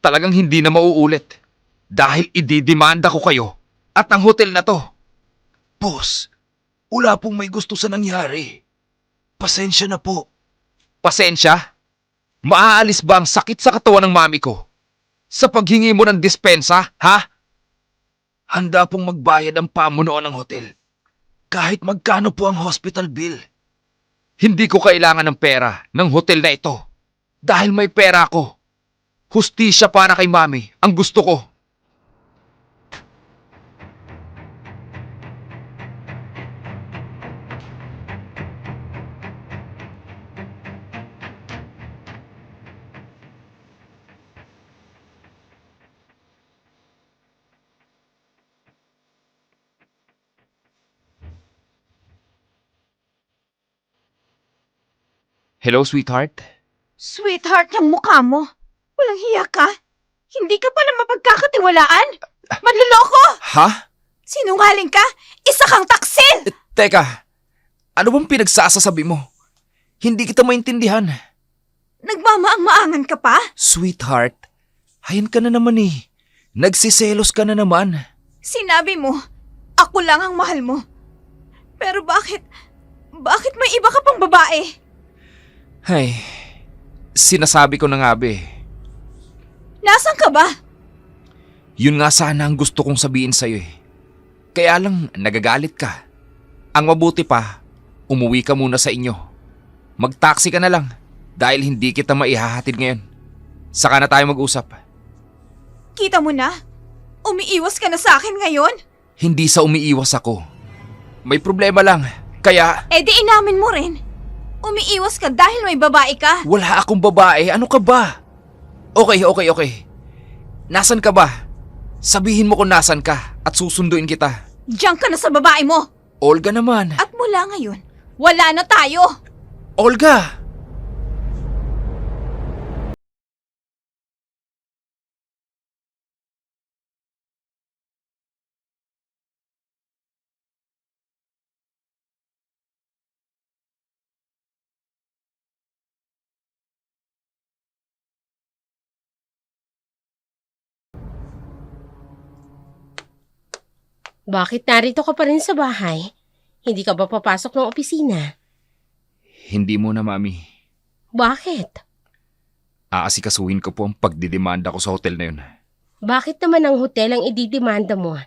Talagang hindi na mauulit. Dahil ididemanda ko kayo at ang hotel na to. Boss, wala pong may gusto sa nangyari. Pasensya na po. Pasensya? Maaalis ba ang sakit sa katawan ng mami ko? Sa paghingi mo ng dispensa, ha? Handa pong magbayad ang pamunuan ng hotel. Kahit magkano po ang hospital bill. Hindi ko kailangan ng pera ng hotel na ito. Dahil may pera ako. Hustisya para kay mami ang gusto ko. Hello, sweetheart. Sweetheart ng mukha mo. Walang hiya ka. Hindi ka pala mapagkakatiwalaan. Manloloko! Ha? Sinungaling ka? Isa kang taksil! Teka, ano bang pinagsasasabi mo? Hindi kita maintindihan. Nagmamaang-maangan ka pa? Sweetheart, hayan ka na naman eh. Nagsiselos ka na naman. Sinabi mo, ako lang ang mahal mo. Pero bakit may iba ka pang babae? Ay, sinasabi ko na nga be. Nasaan ka ba? Yun nga sana ang gusto kong sabihin sa'yo eh. Kaya lang nagagalit ka. Ang mabuti pa, umuwi ka muna sa inyo. Mag-taxi ka na lang dahil hindi kita maihahatid ngayon. Saka na tayo mag-usap. Kita mo na? Umiiwas ka na sa akin ngayon? Hindi sa umiiwas ako. May problema lang, kaya... Eh di inamin mo rin. Umiiwas ka dahil may babae ka. Wala akong babae, ano ka ba? Okay. Nasaan ka ba? Sabihin mo kung nasan ka at susunduin kita. Diyan ka na sa babae mo. Olga naman. At mula ngayon, wala na tayo. Olga! Bakit narito ka pa rin sa bahay? Hindi ka ba papasok ng opisina? Hindi mo na, Mami. Bakit? Aasikasuhin ko po ang pagdidemanda ko sa hotel na yun. Bakit naman ang hotel ang ididemanda mo?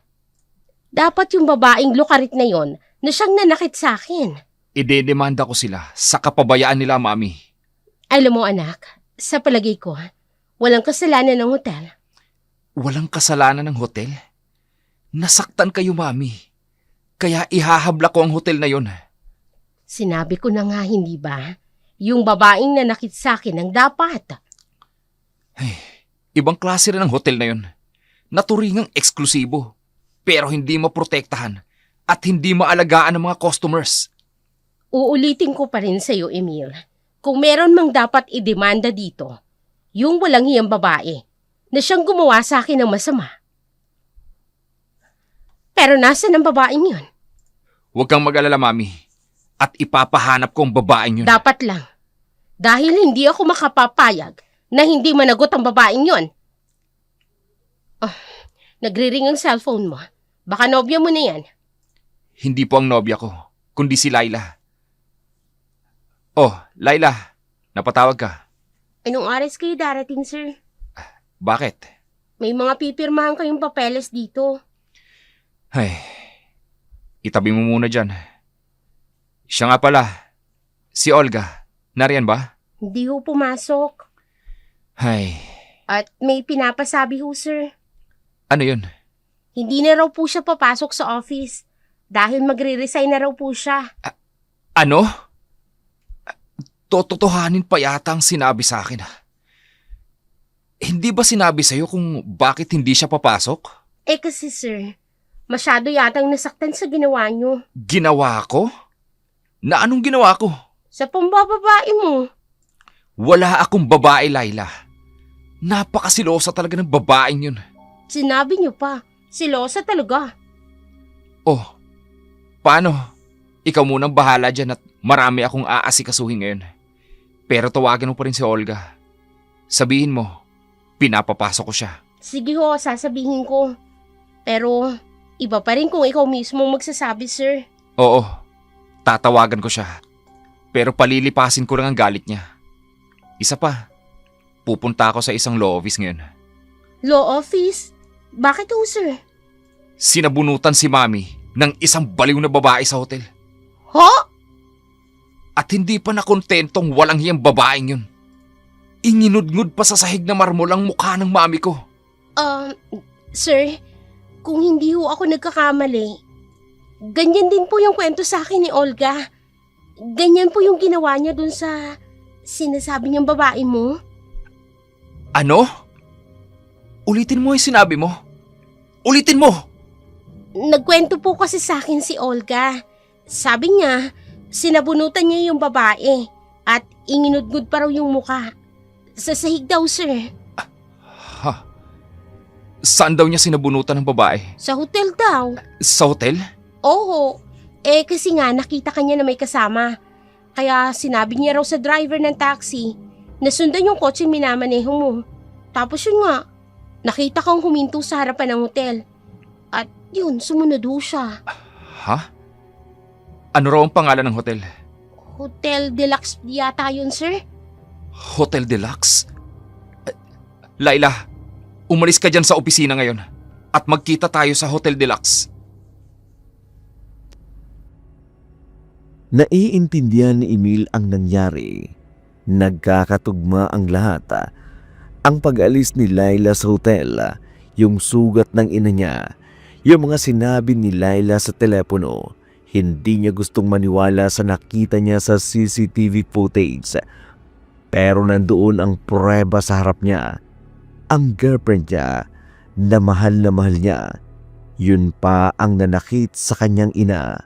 Dapat yung babaeng lukarit na yon na siyang nanakit sa akin. Idedemanda ko sila sa kapabayaan nila, Mami. Alam mo anak, sa palagay ko, walang kasalanan ng hotel. Walang kasalanan ng hotel? Nasaktan kayo, Mami. Kaya ihahabla ko ang hotel na yun. Sinabi ko na nga, hindi ba? Yung babaeng nanakit sa akin ang dapat. Ibang klase rin ang hotel na yun. Naturingang eksklusibo. Pero hindi maprotektahan at hindi maalagaan ng mga customers. Uulitin ko pa rin sa'yo, Emil. Kung meron mang dapat idemanda dito, yung walang hiyang babae na siyang gumawa sa akin ng masama. Pero nasaan ang babaeng yun? Huwag kang mag-alala, Mami. At ipapahanap ko ang babaeng yun. Dapat lang. Dahil hindi ako makapapayag na hindi managot ang babaeng yun. Oh, nagre-ring ang cellphone mo. Baka nobya mo na yan. Hindi po ang nobya ko, kundi si Laila. Oh, Laila, napatawag ka. Anong oras kayo darating, sir? Bakit? May mga pipirmahan kayong papeles dito. Ay, itabi mo muna dyan. Siya nga pala, si Olga. Nariyan ba? Hindi ho pumasok. Ay, At may pinapasabi ho, sir. ano yun? Hindi na raw po siya papasok sa office dahil magre-resign na raw po siya. Ano? Tototohanin pa yata ang sinabi sa akin. Hindi ba sinabi sa'yo kung bakit hindi siya papasok? Eh kasi sir, Masyado yatang nasaktan sa ginawa niyo. Ginawa ko? Na anong ginawa ko? Sa pambababae mo. Wala akong babae, Laila. Napakasilosa talaga ng babaeng yun. Sinabi niyo pa. Silosa talaga. Oh, paano? Ikaw munang bahala dyan at marami akong aasikasuhin ngayon. Pero tawagan mo pa rin si Olga. Sabihin mo, pinapapasok ko siya. Sige ho, sasabihin ko. Pero, iba pa rin kung ikaw mismo magsasabi, sir. Oo, tatawagan ko siya. Pero palilipasin ko lang ang galit niya. Isa pa, pupunta ako sa isang law office ngayon. Law office? Bakit ho, sir? Sinabunutan si Mami ng isang baliw na babae sa hotel. Ho? At hindi pa nakontentong walang hiyang babaeng yun. Inginudngud pa sa sahig na marmol ang mukha ng mami ko. Sir, kung hindi ho ako nagkakamali, ganyan din po yung kwento sa akin ni Olga. Ganyan po yung ginawa niya dun sa sinasabi niyang babae mo. Ano? Ulitin mo yung sinabi mo. Ulitin mo! Nagkwento po kasi sa akin si Olga. Sabi niya, sinabunutan niya yung babae at inginudgud pa raw yung muka. Sa sahig daw, sir. Ha? Saan daw niya sinabunutan ng babae? Sa hotel daw. Sa hotel? Oo. Kasi nga nakita kanya na may kasama. Kaya sinabi niya raw sa driver ng taxi na sundan yung kotse minamaneho mo. Tapos yun nga, nakita kang huminto sa harapan ng hotel. At yun, sumunod ho siya. Ha? Ano raw ang pangalan ng hotel? Hotel Deluxe yata yun, sir. Hotel Deluxe? Laila, umalis ka dyan sa opisina ngayon at magkita tayo sa Hotel Deluxe. Naiintindihan ni Emil ang nangyari. Nagkakatugma ang lahat. Ang pag-alis ni Laila sa hotel, yung sugat ng ina niya, yung mga sinabi ni Laila sa telepono, hindi niya gustong maniwala sa nakita niya sa CCTV footage. Pero nandoon ang pruweba sa harap niya. Ang girlfriend niya na mahal niya, yun pa ang nanakit sa kanyang ina.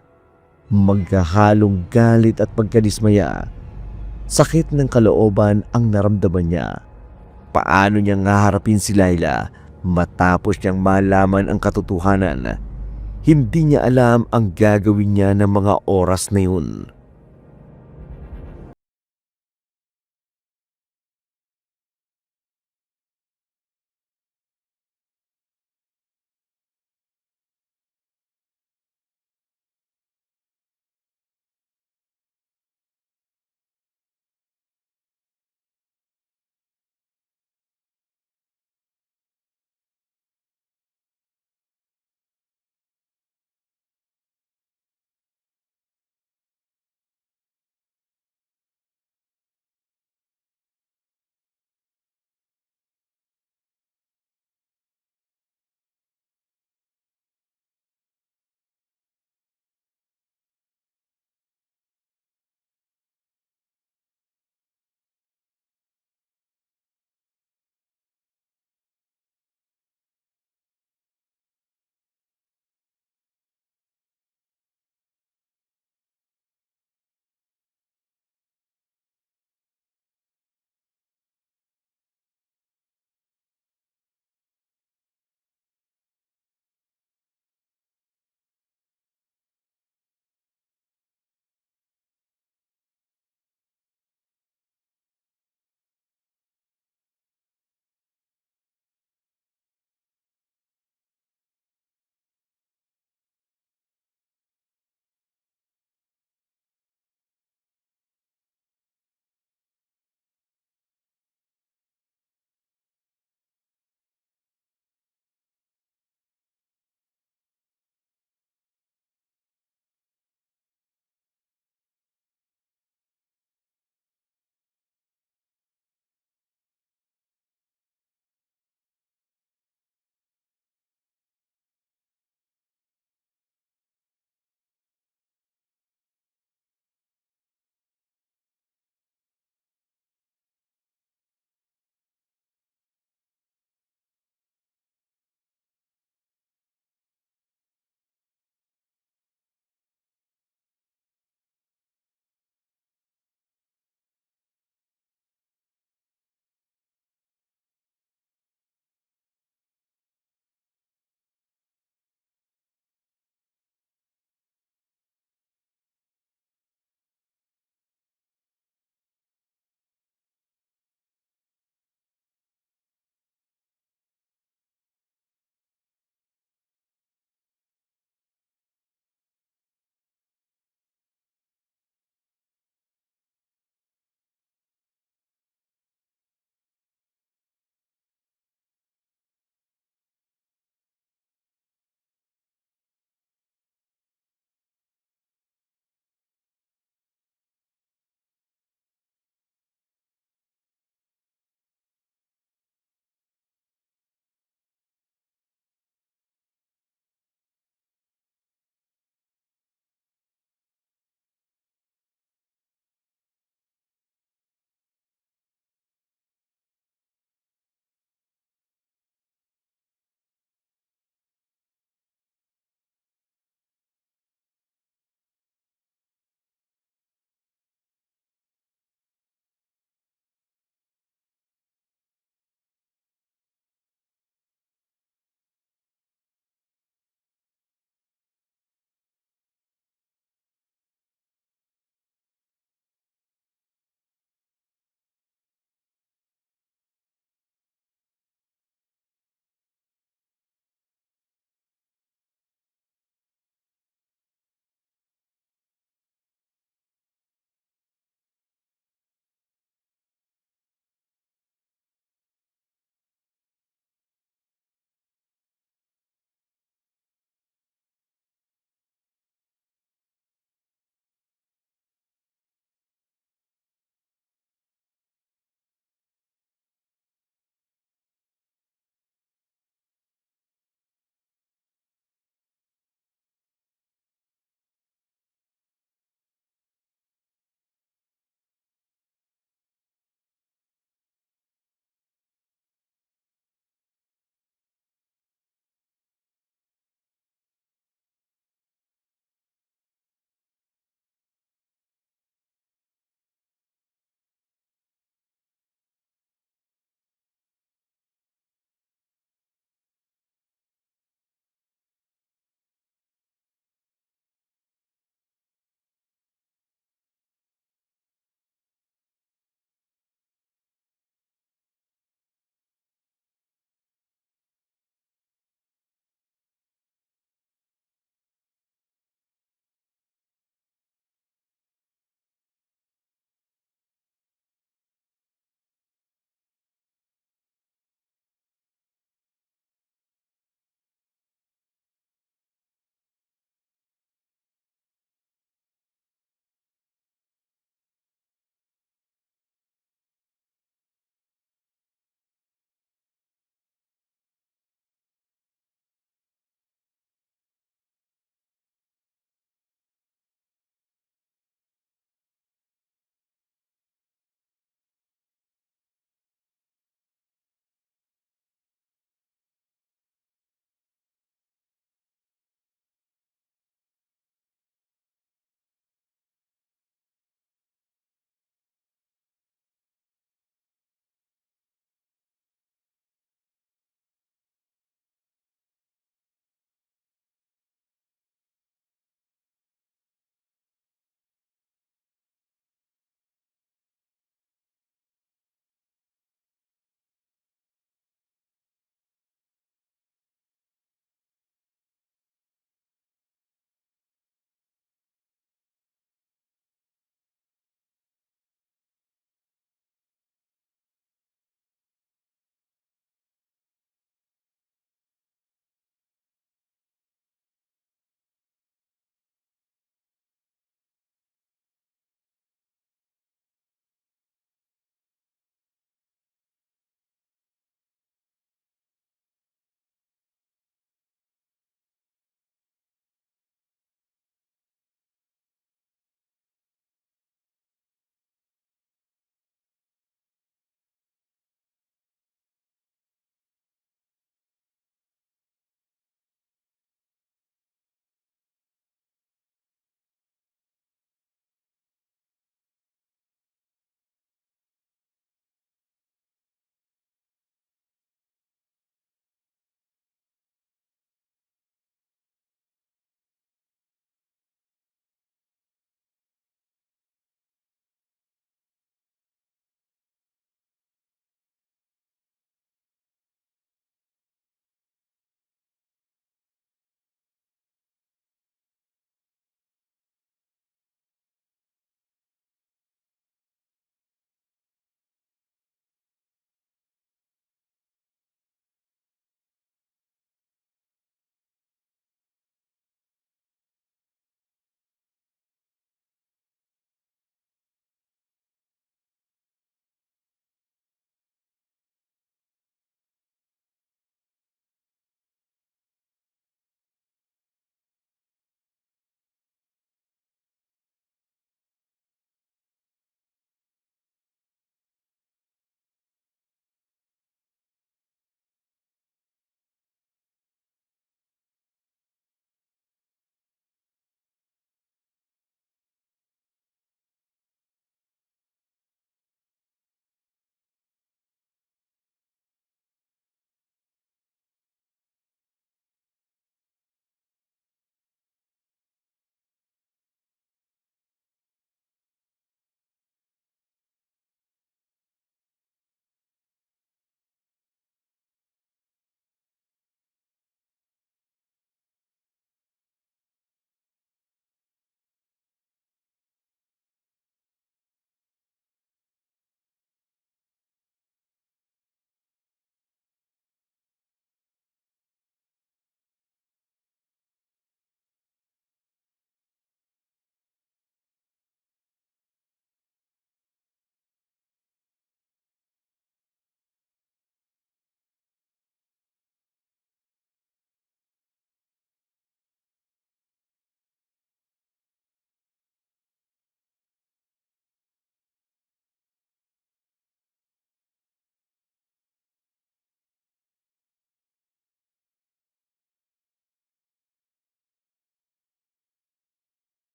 Magkahalong galit at pagkadismaya. Sakit ng kalooban ang naramdaman niya. Paano niya haharapin si Laila matapos niyang malaman ang katotohanan? Hindi niya alam ang gagawin niya ng mga oras na yun.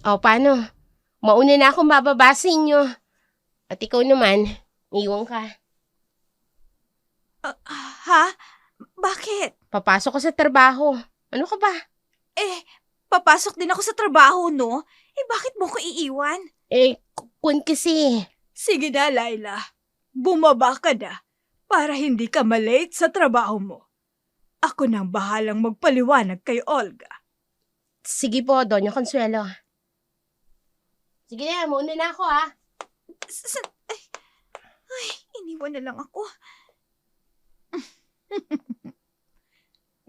O, paano? Mauna na akong bababa sa inyo. At ikaw naman, iwan ka. Ha? Bakit? Papasok ka sa trabaho. Ano ka ba? Papasok din ako sa trabaho, no? Bakit mo ko iiwan? Kun kasi. Sige na, Laila. Bumaba ka na para hindi ka malate sa trabaho mo. Ako nang bahalang magpaliwanag kay Olga. Sige po, Doña Consuelo. Sige na, mauna na ako ha. Ay, iniwan na lang ako.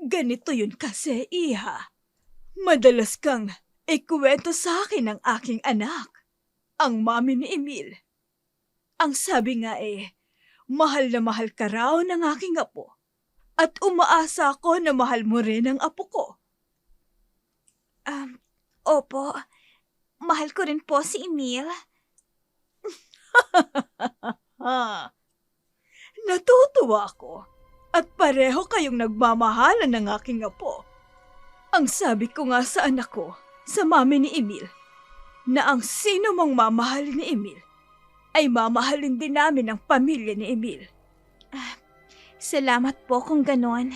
Ganito yun kasi, Iha. Madalas kang ikwento sa akin ng aking anak, ang mami ni Emil. Ang sabi nga mahal na mahal ka raw ng aking apo at umaasa ako na mahal mo rin ang apo ko. Opo, mahal ko rin po si Emil. Natutuwa ako at pareho kayong nagmamahalan ng aking apo. Ang sabi ko nga sa anak ko, sa mami ni Emil, na ang sino mang mamahalin ni Emil, ay mamahalin din namin ang pamilya ni Emil. Salamat po kung ganon.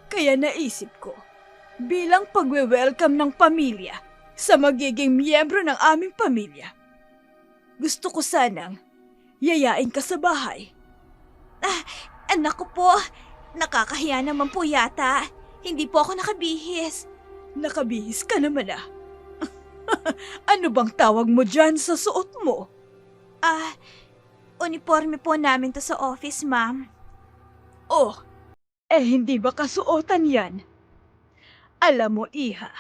Kaya naisip ko, bilang pagwe-welcome ng pamilya sa magiging miyembro ng aming pamilya, gusto ko sanang yayain ka sa bahay. Anak ko po, nakakahiya naman po yata. Hindi po ako nakabihis. Nakabihis ka naman ah. Ano bang tawag mo dyan sa suot mo? Uniforme po namin to sa office, ma'am. Oh, hindi ba kasuotan yan? Alam mo, Iha,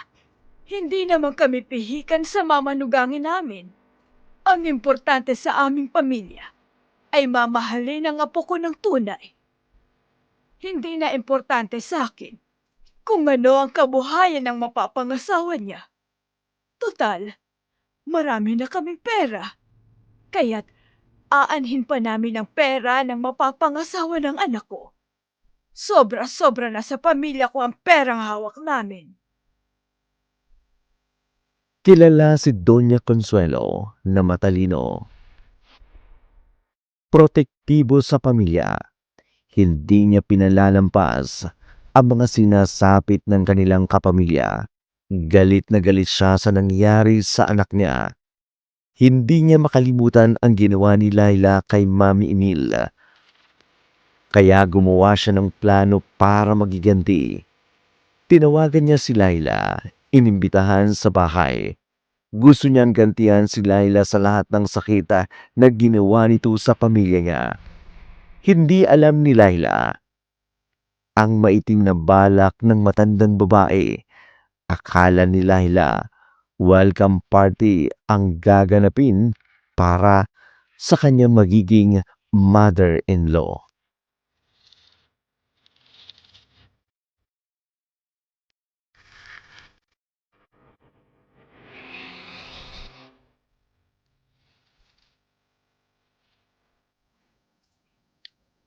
hindi naman kami pihikan sa mamanugangin namin. Ang importante sa aming pamilya ay mamahalin ang apo ko ng tunay. Hindi na importante sa akin kung ano ang kabuhayan ng mapapangasawa niya. Total, marami na kaming pera. Kaya't aanhin pa namin ang pera ng mapapangasawa ng anak ko. Sobra-sobra na sa pamilya ko ang perang hawak namin. Kilala si Doña Consuelo na matalino. Protektibo sa pamilya. Hindi niya pinalalampas ang mga sinasapit ng kanilang kapamilya. Galit na galit siya sa nangyari sa anak niya. Hindi niya makalimutan ang ginawa ni Laila kay Mami Emil. Kaya gumawa siya ng plano para magiganti. Tinawagan niya si Laila, inimbitahan sa bahay. Gusto niyang gantihan si Laila sa lahat ng sakita na ginawa nito sa pamilya niya. Hindi alam ni Laila ang maitim na balak ng matandang babae. Akala ni Laila welcome party ang gaganapin para sa kanya magiging mother-in-law.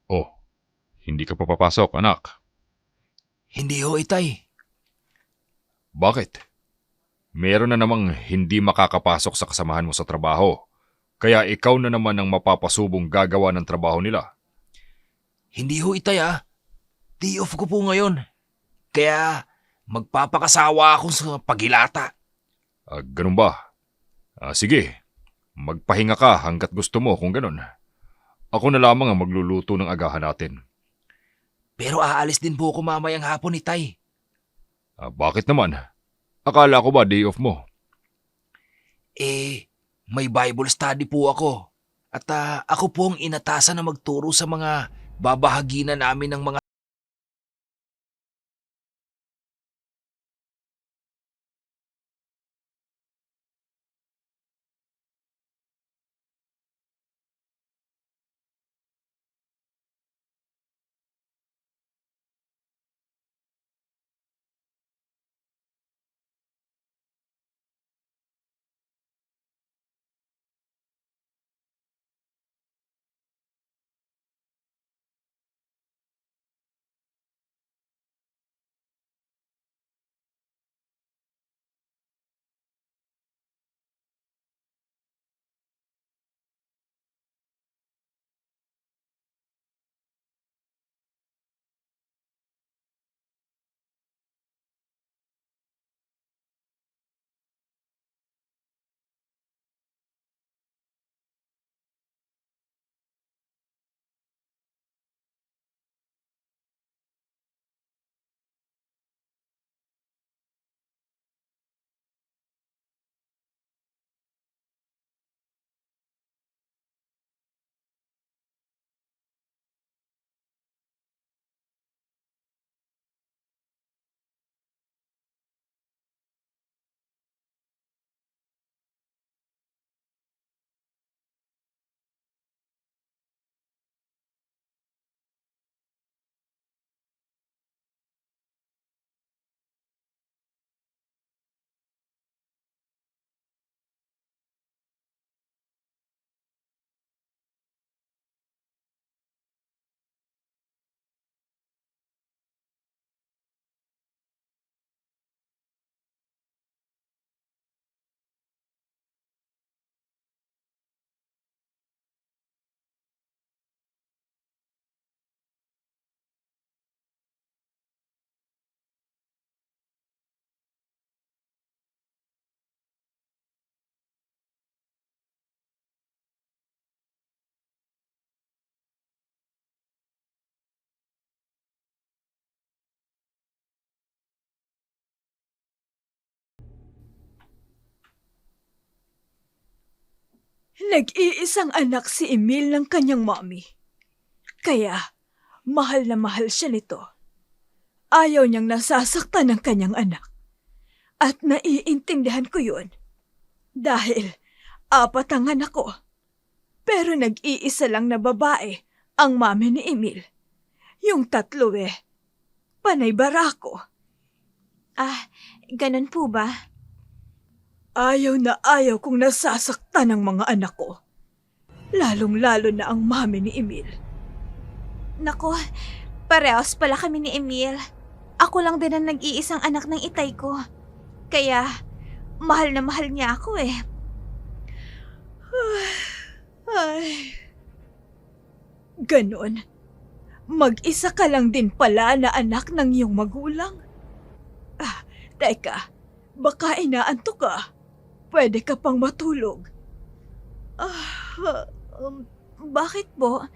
Oh, hindi ka pa papasok, anak. Hindi ho, itay. Bakit? Meron na namang hindi makakapasok sa kasamahan mo sa trabaho. Kaya ikaw na naman ang mapapasubong gagawa ng trabaho nila. Hindi ho, itay Day off ko po ngayon. Kaya magpapakasawa ako sa pagilata. Ganun ba? Sige, magpahinga ka hanggat gusto mo kung ganun. Ako na lamang ang magluluto ng agahan natin. Pero aalis din po ako mamayang hapon, itay. Bakit naman? Akala ko ba day off mo? May Bible study po ako. At ako po ang inatasan na magturo sa mga babahaginan namin ng mga Nag-iisang anak si Emil ng kanyang mommy. Kaya, mahal na mahal siya nito. Ayaw niyang nasasaktan ng kanyang anak. At naiintindihan ko yun. Dahil 4 ang anak ko. Pero nag-iisa lang na babae ang mami ni Emil. Yung 3 panay barako. Ganun po ba? Ayaw na ayaw kong nasasaktan ng mga anak ko. Lalong-lalo na ang mami ni Emil. Nako, parehas pala kami ni Emil. Ako lang din ang nag-iisang anak ng itay ko. Kaya, mahal na mahal niya ako eh. Ay. Ganon. Mag-isa ka lang din pala na anak ng iyong magulang. Teka, baka inaantok ka. Pwede ka pang matulog. Bakit po?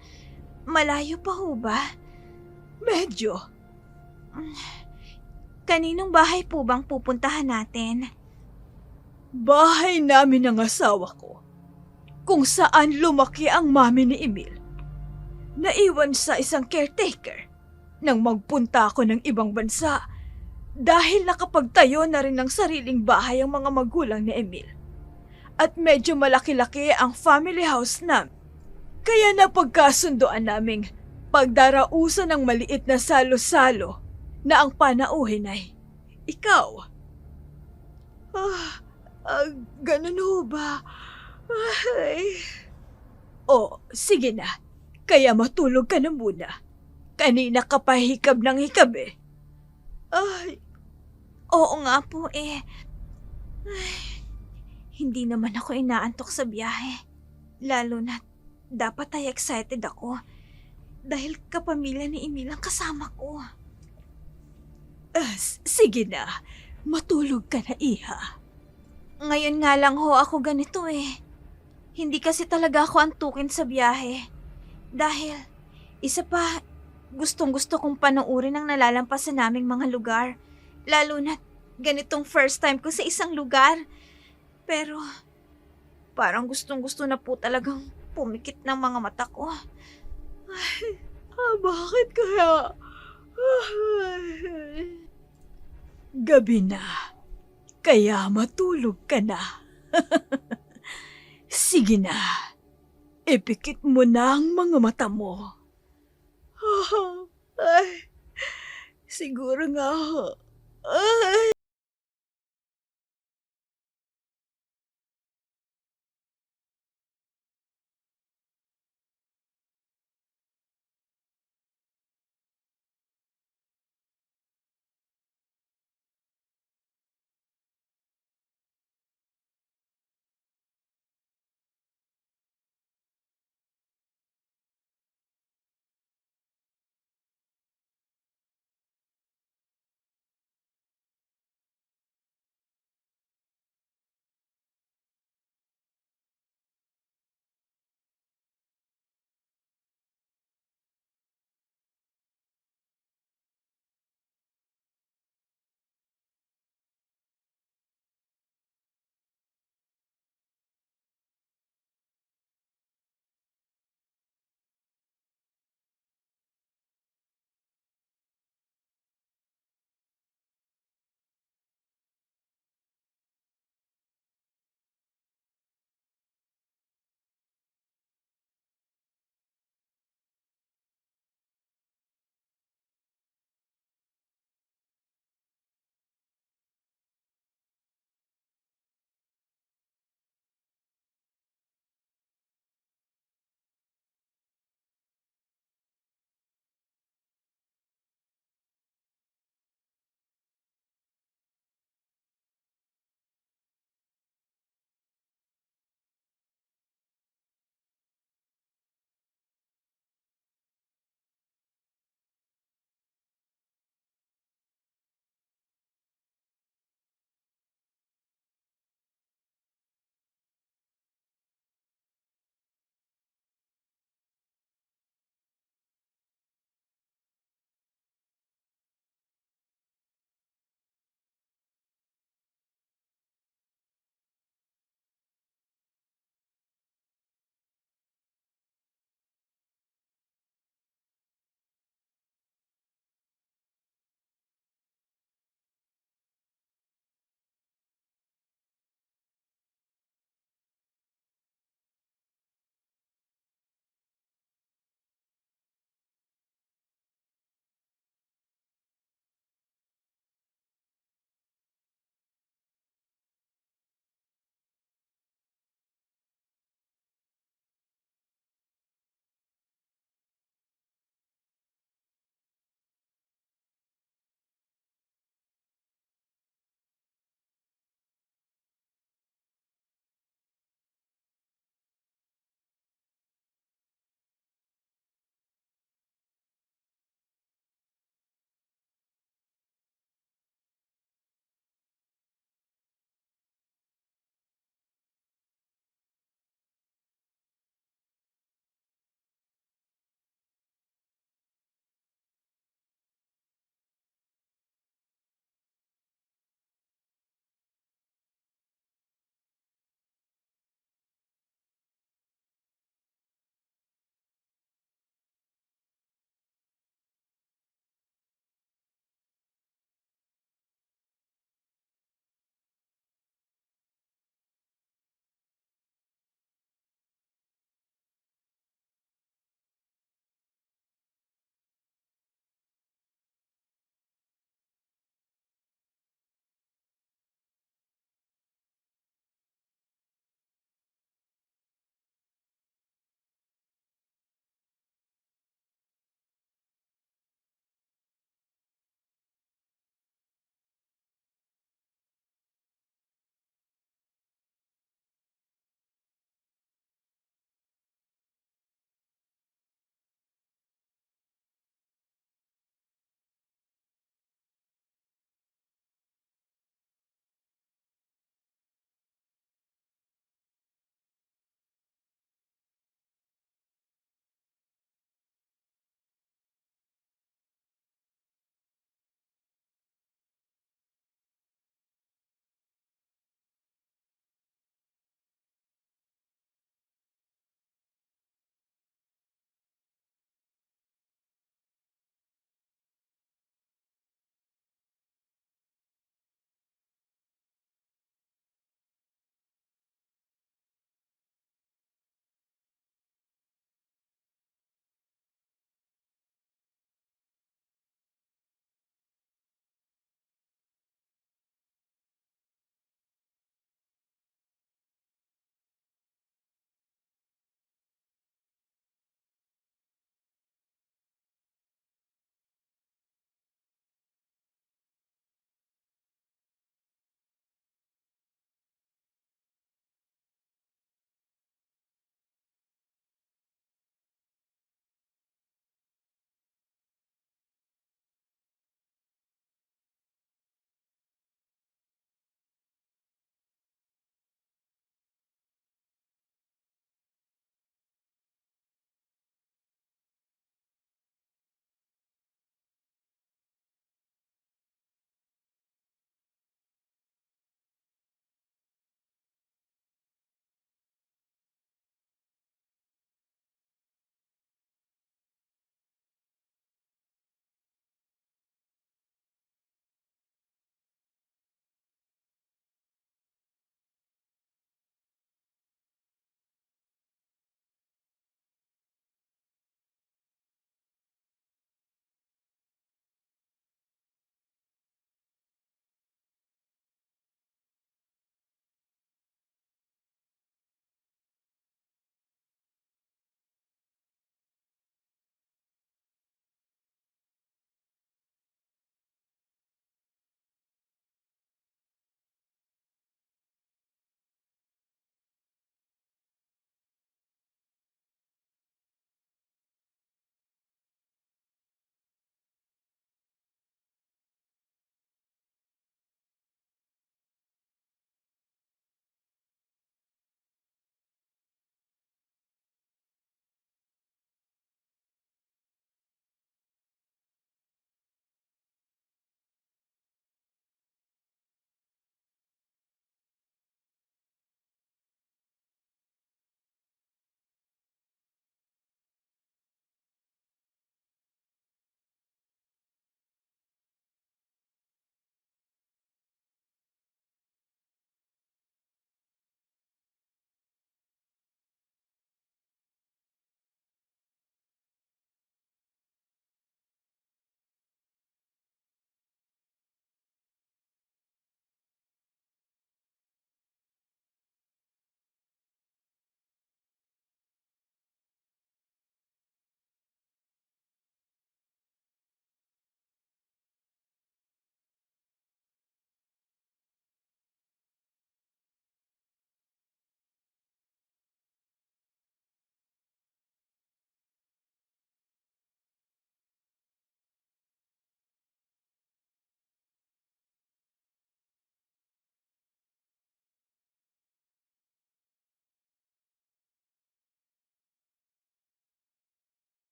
Malayo pa ho ba? Medyo. Kaninong bahay po bang pupuntahan natin? Bahay namin ng asawa ko. Kung saan lumaki ang mami ni Emil. Naiwan sa isang caretaker nang magpunta ako ng ibang bansa dahil nakapagtayo na rin ng sariling bahay ang mga magulang ni Emil. At medyo malaki-laki ang family house namin. Kaya napagkasundoan naming pagdarausan ng maliit na salo-salo na ang panauhin ay ikaw. Ganun ho ba? Ay. Sige na. Kaya matulog ka na muna. Kanina ka pa hikab ng hikab eh. Ay. Oo nga po eh. Ay, hindi naman ako inaantok sa biyahe. Lalo na dapat ay excited ako. Dahil kapamilya ni Emil ang kasama ko. Sige na. Matulog ka na, iha. Ngayon nga lang ho ako ganito eh. Hindi kasi talaga ako antukin sa biyahe. Dahil, isa pa, gustong-gusto kong panoorin ang nalalampasan naming mga lugar. Lalo na ganitong first time ko sa isang lugar. Pero, parang gustong-gusto na po talagang pumikit ng mga mata ko. Ay, bakit kaya? Gabi na. Kaya matulog ka na. Sige na. Ipikit mo na ang mga mata mo. Ay, siguro nga. Ay.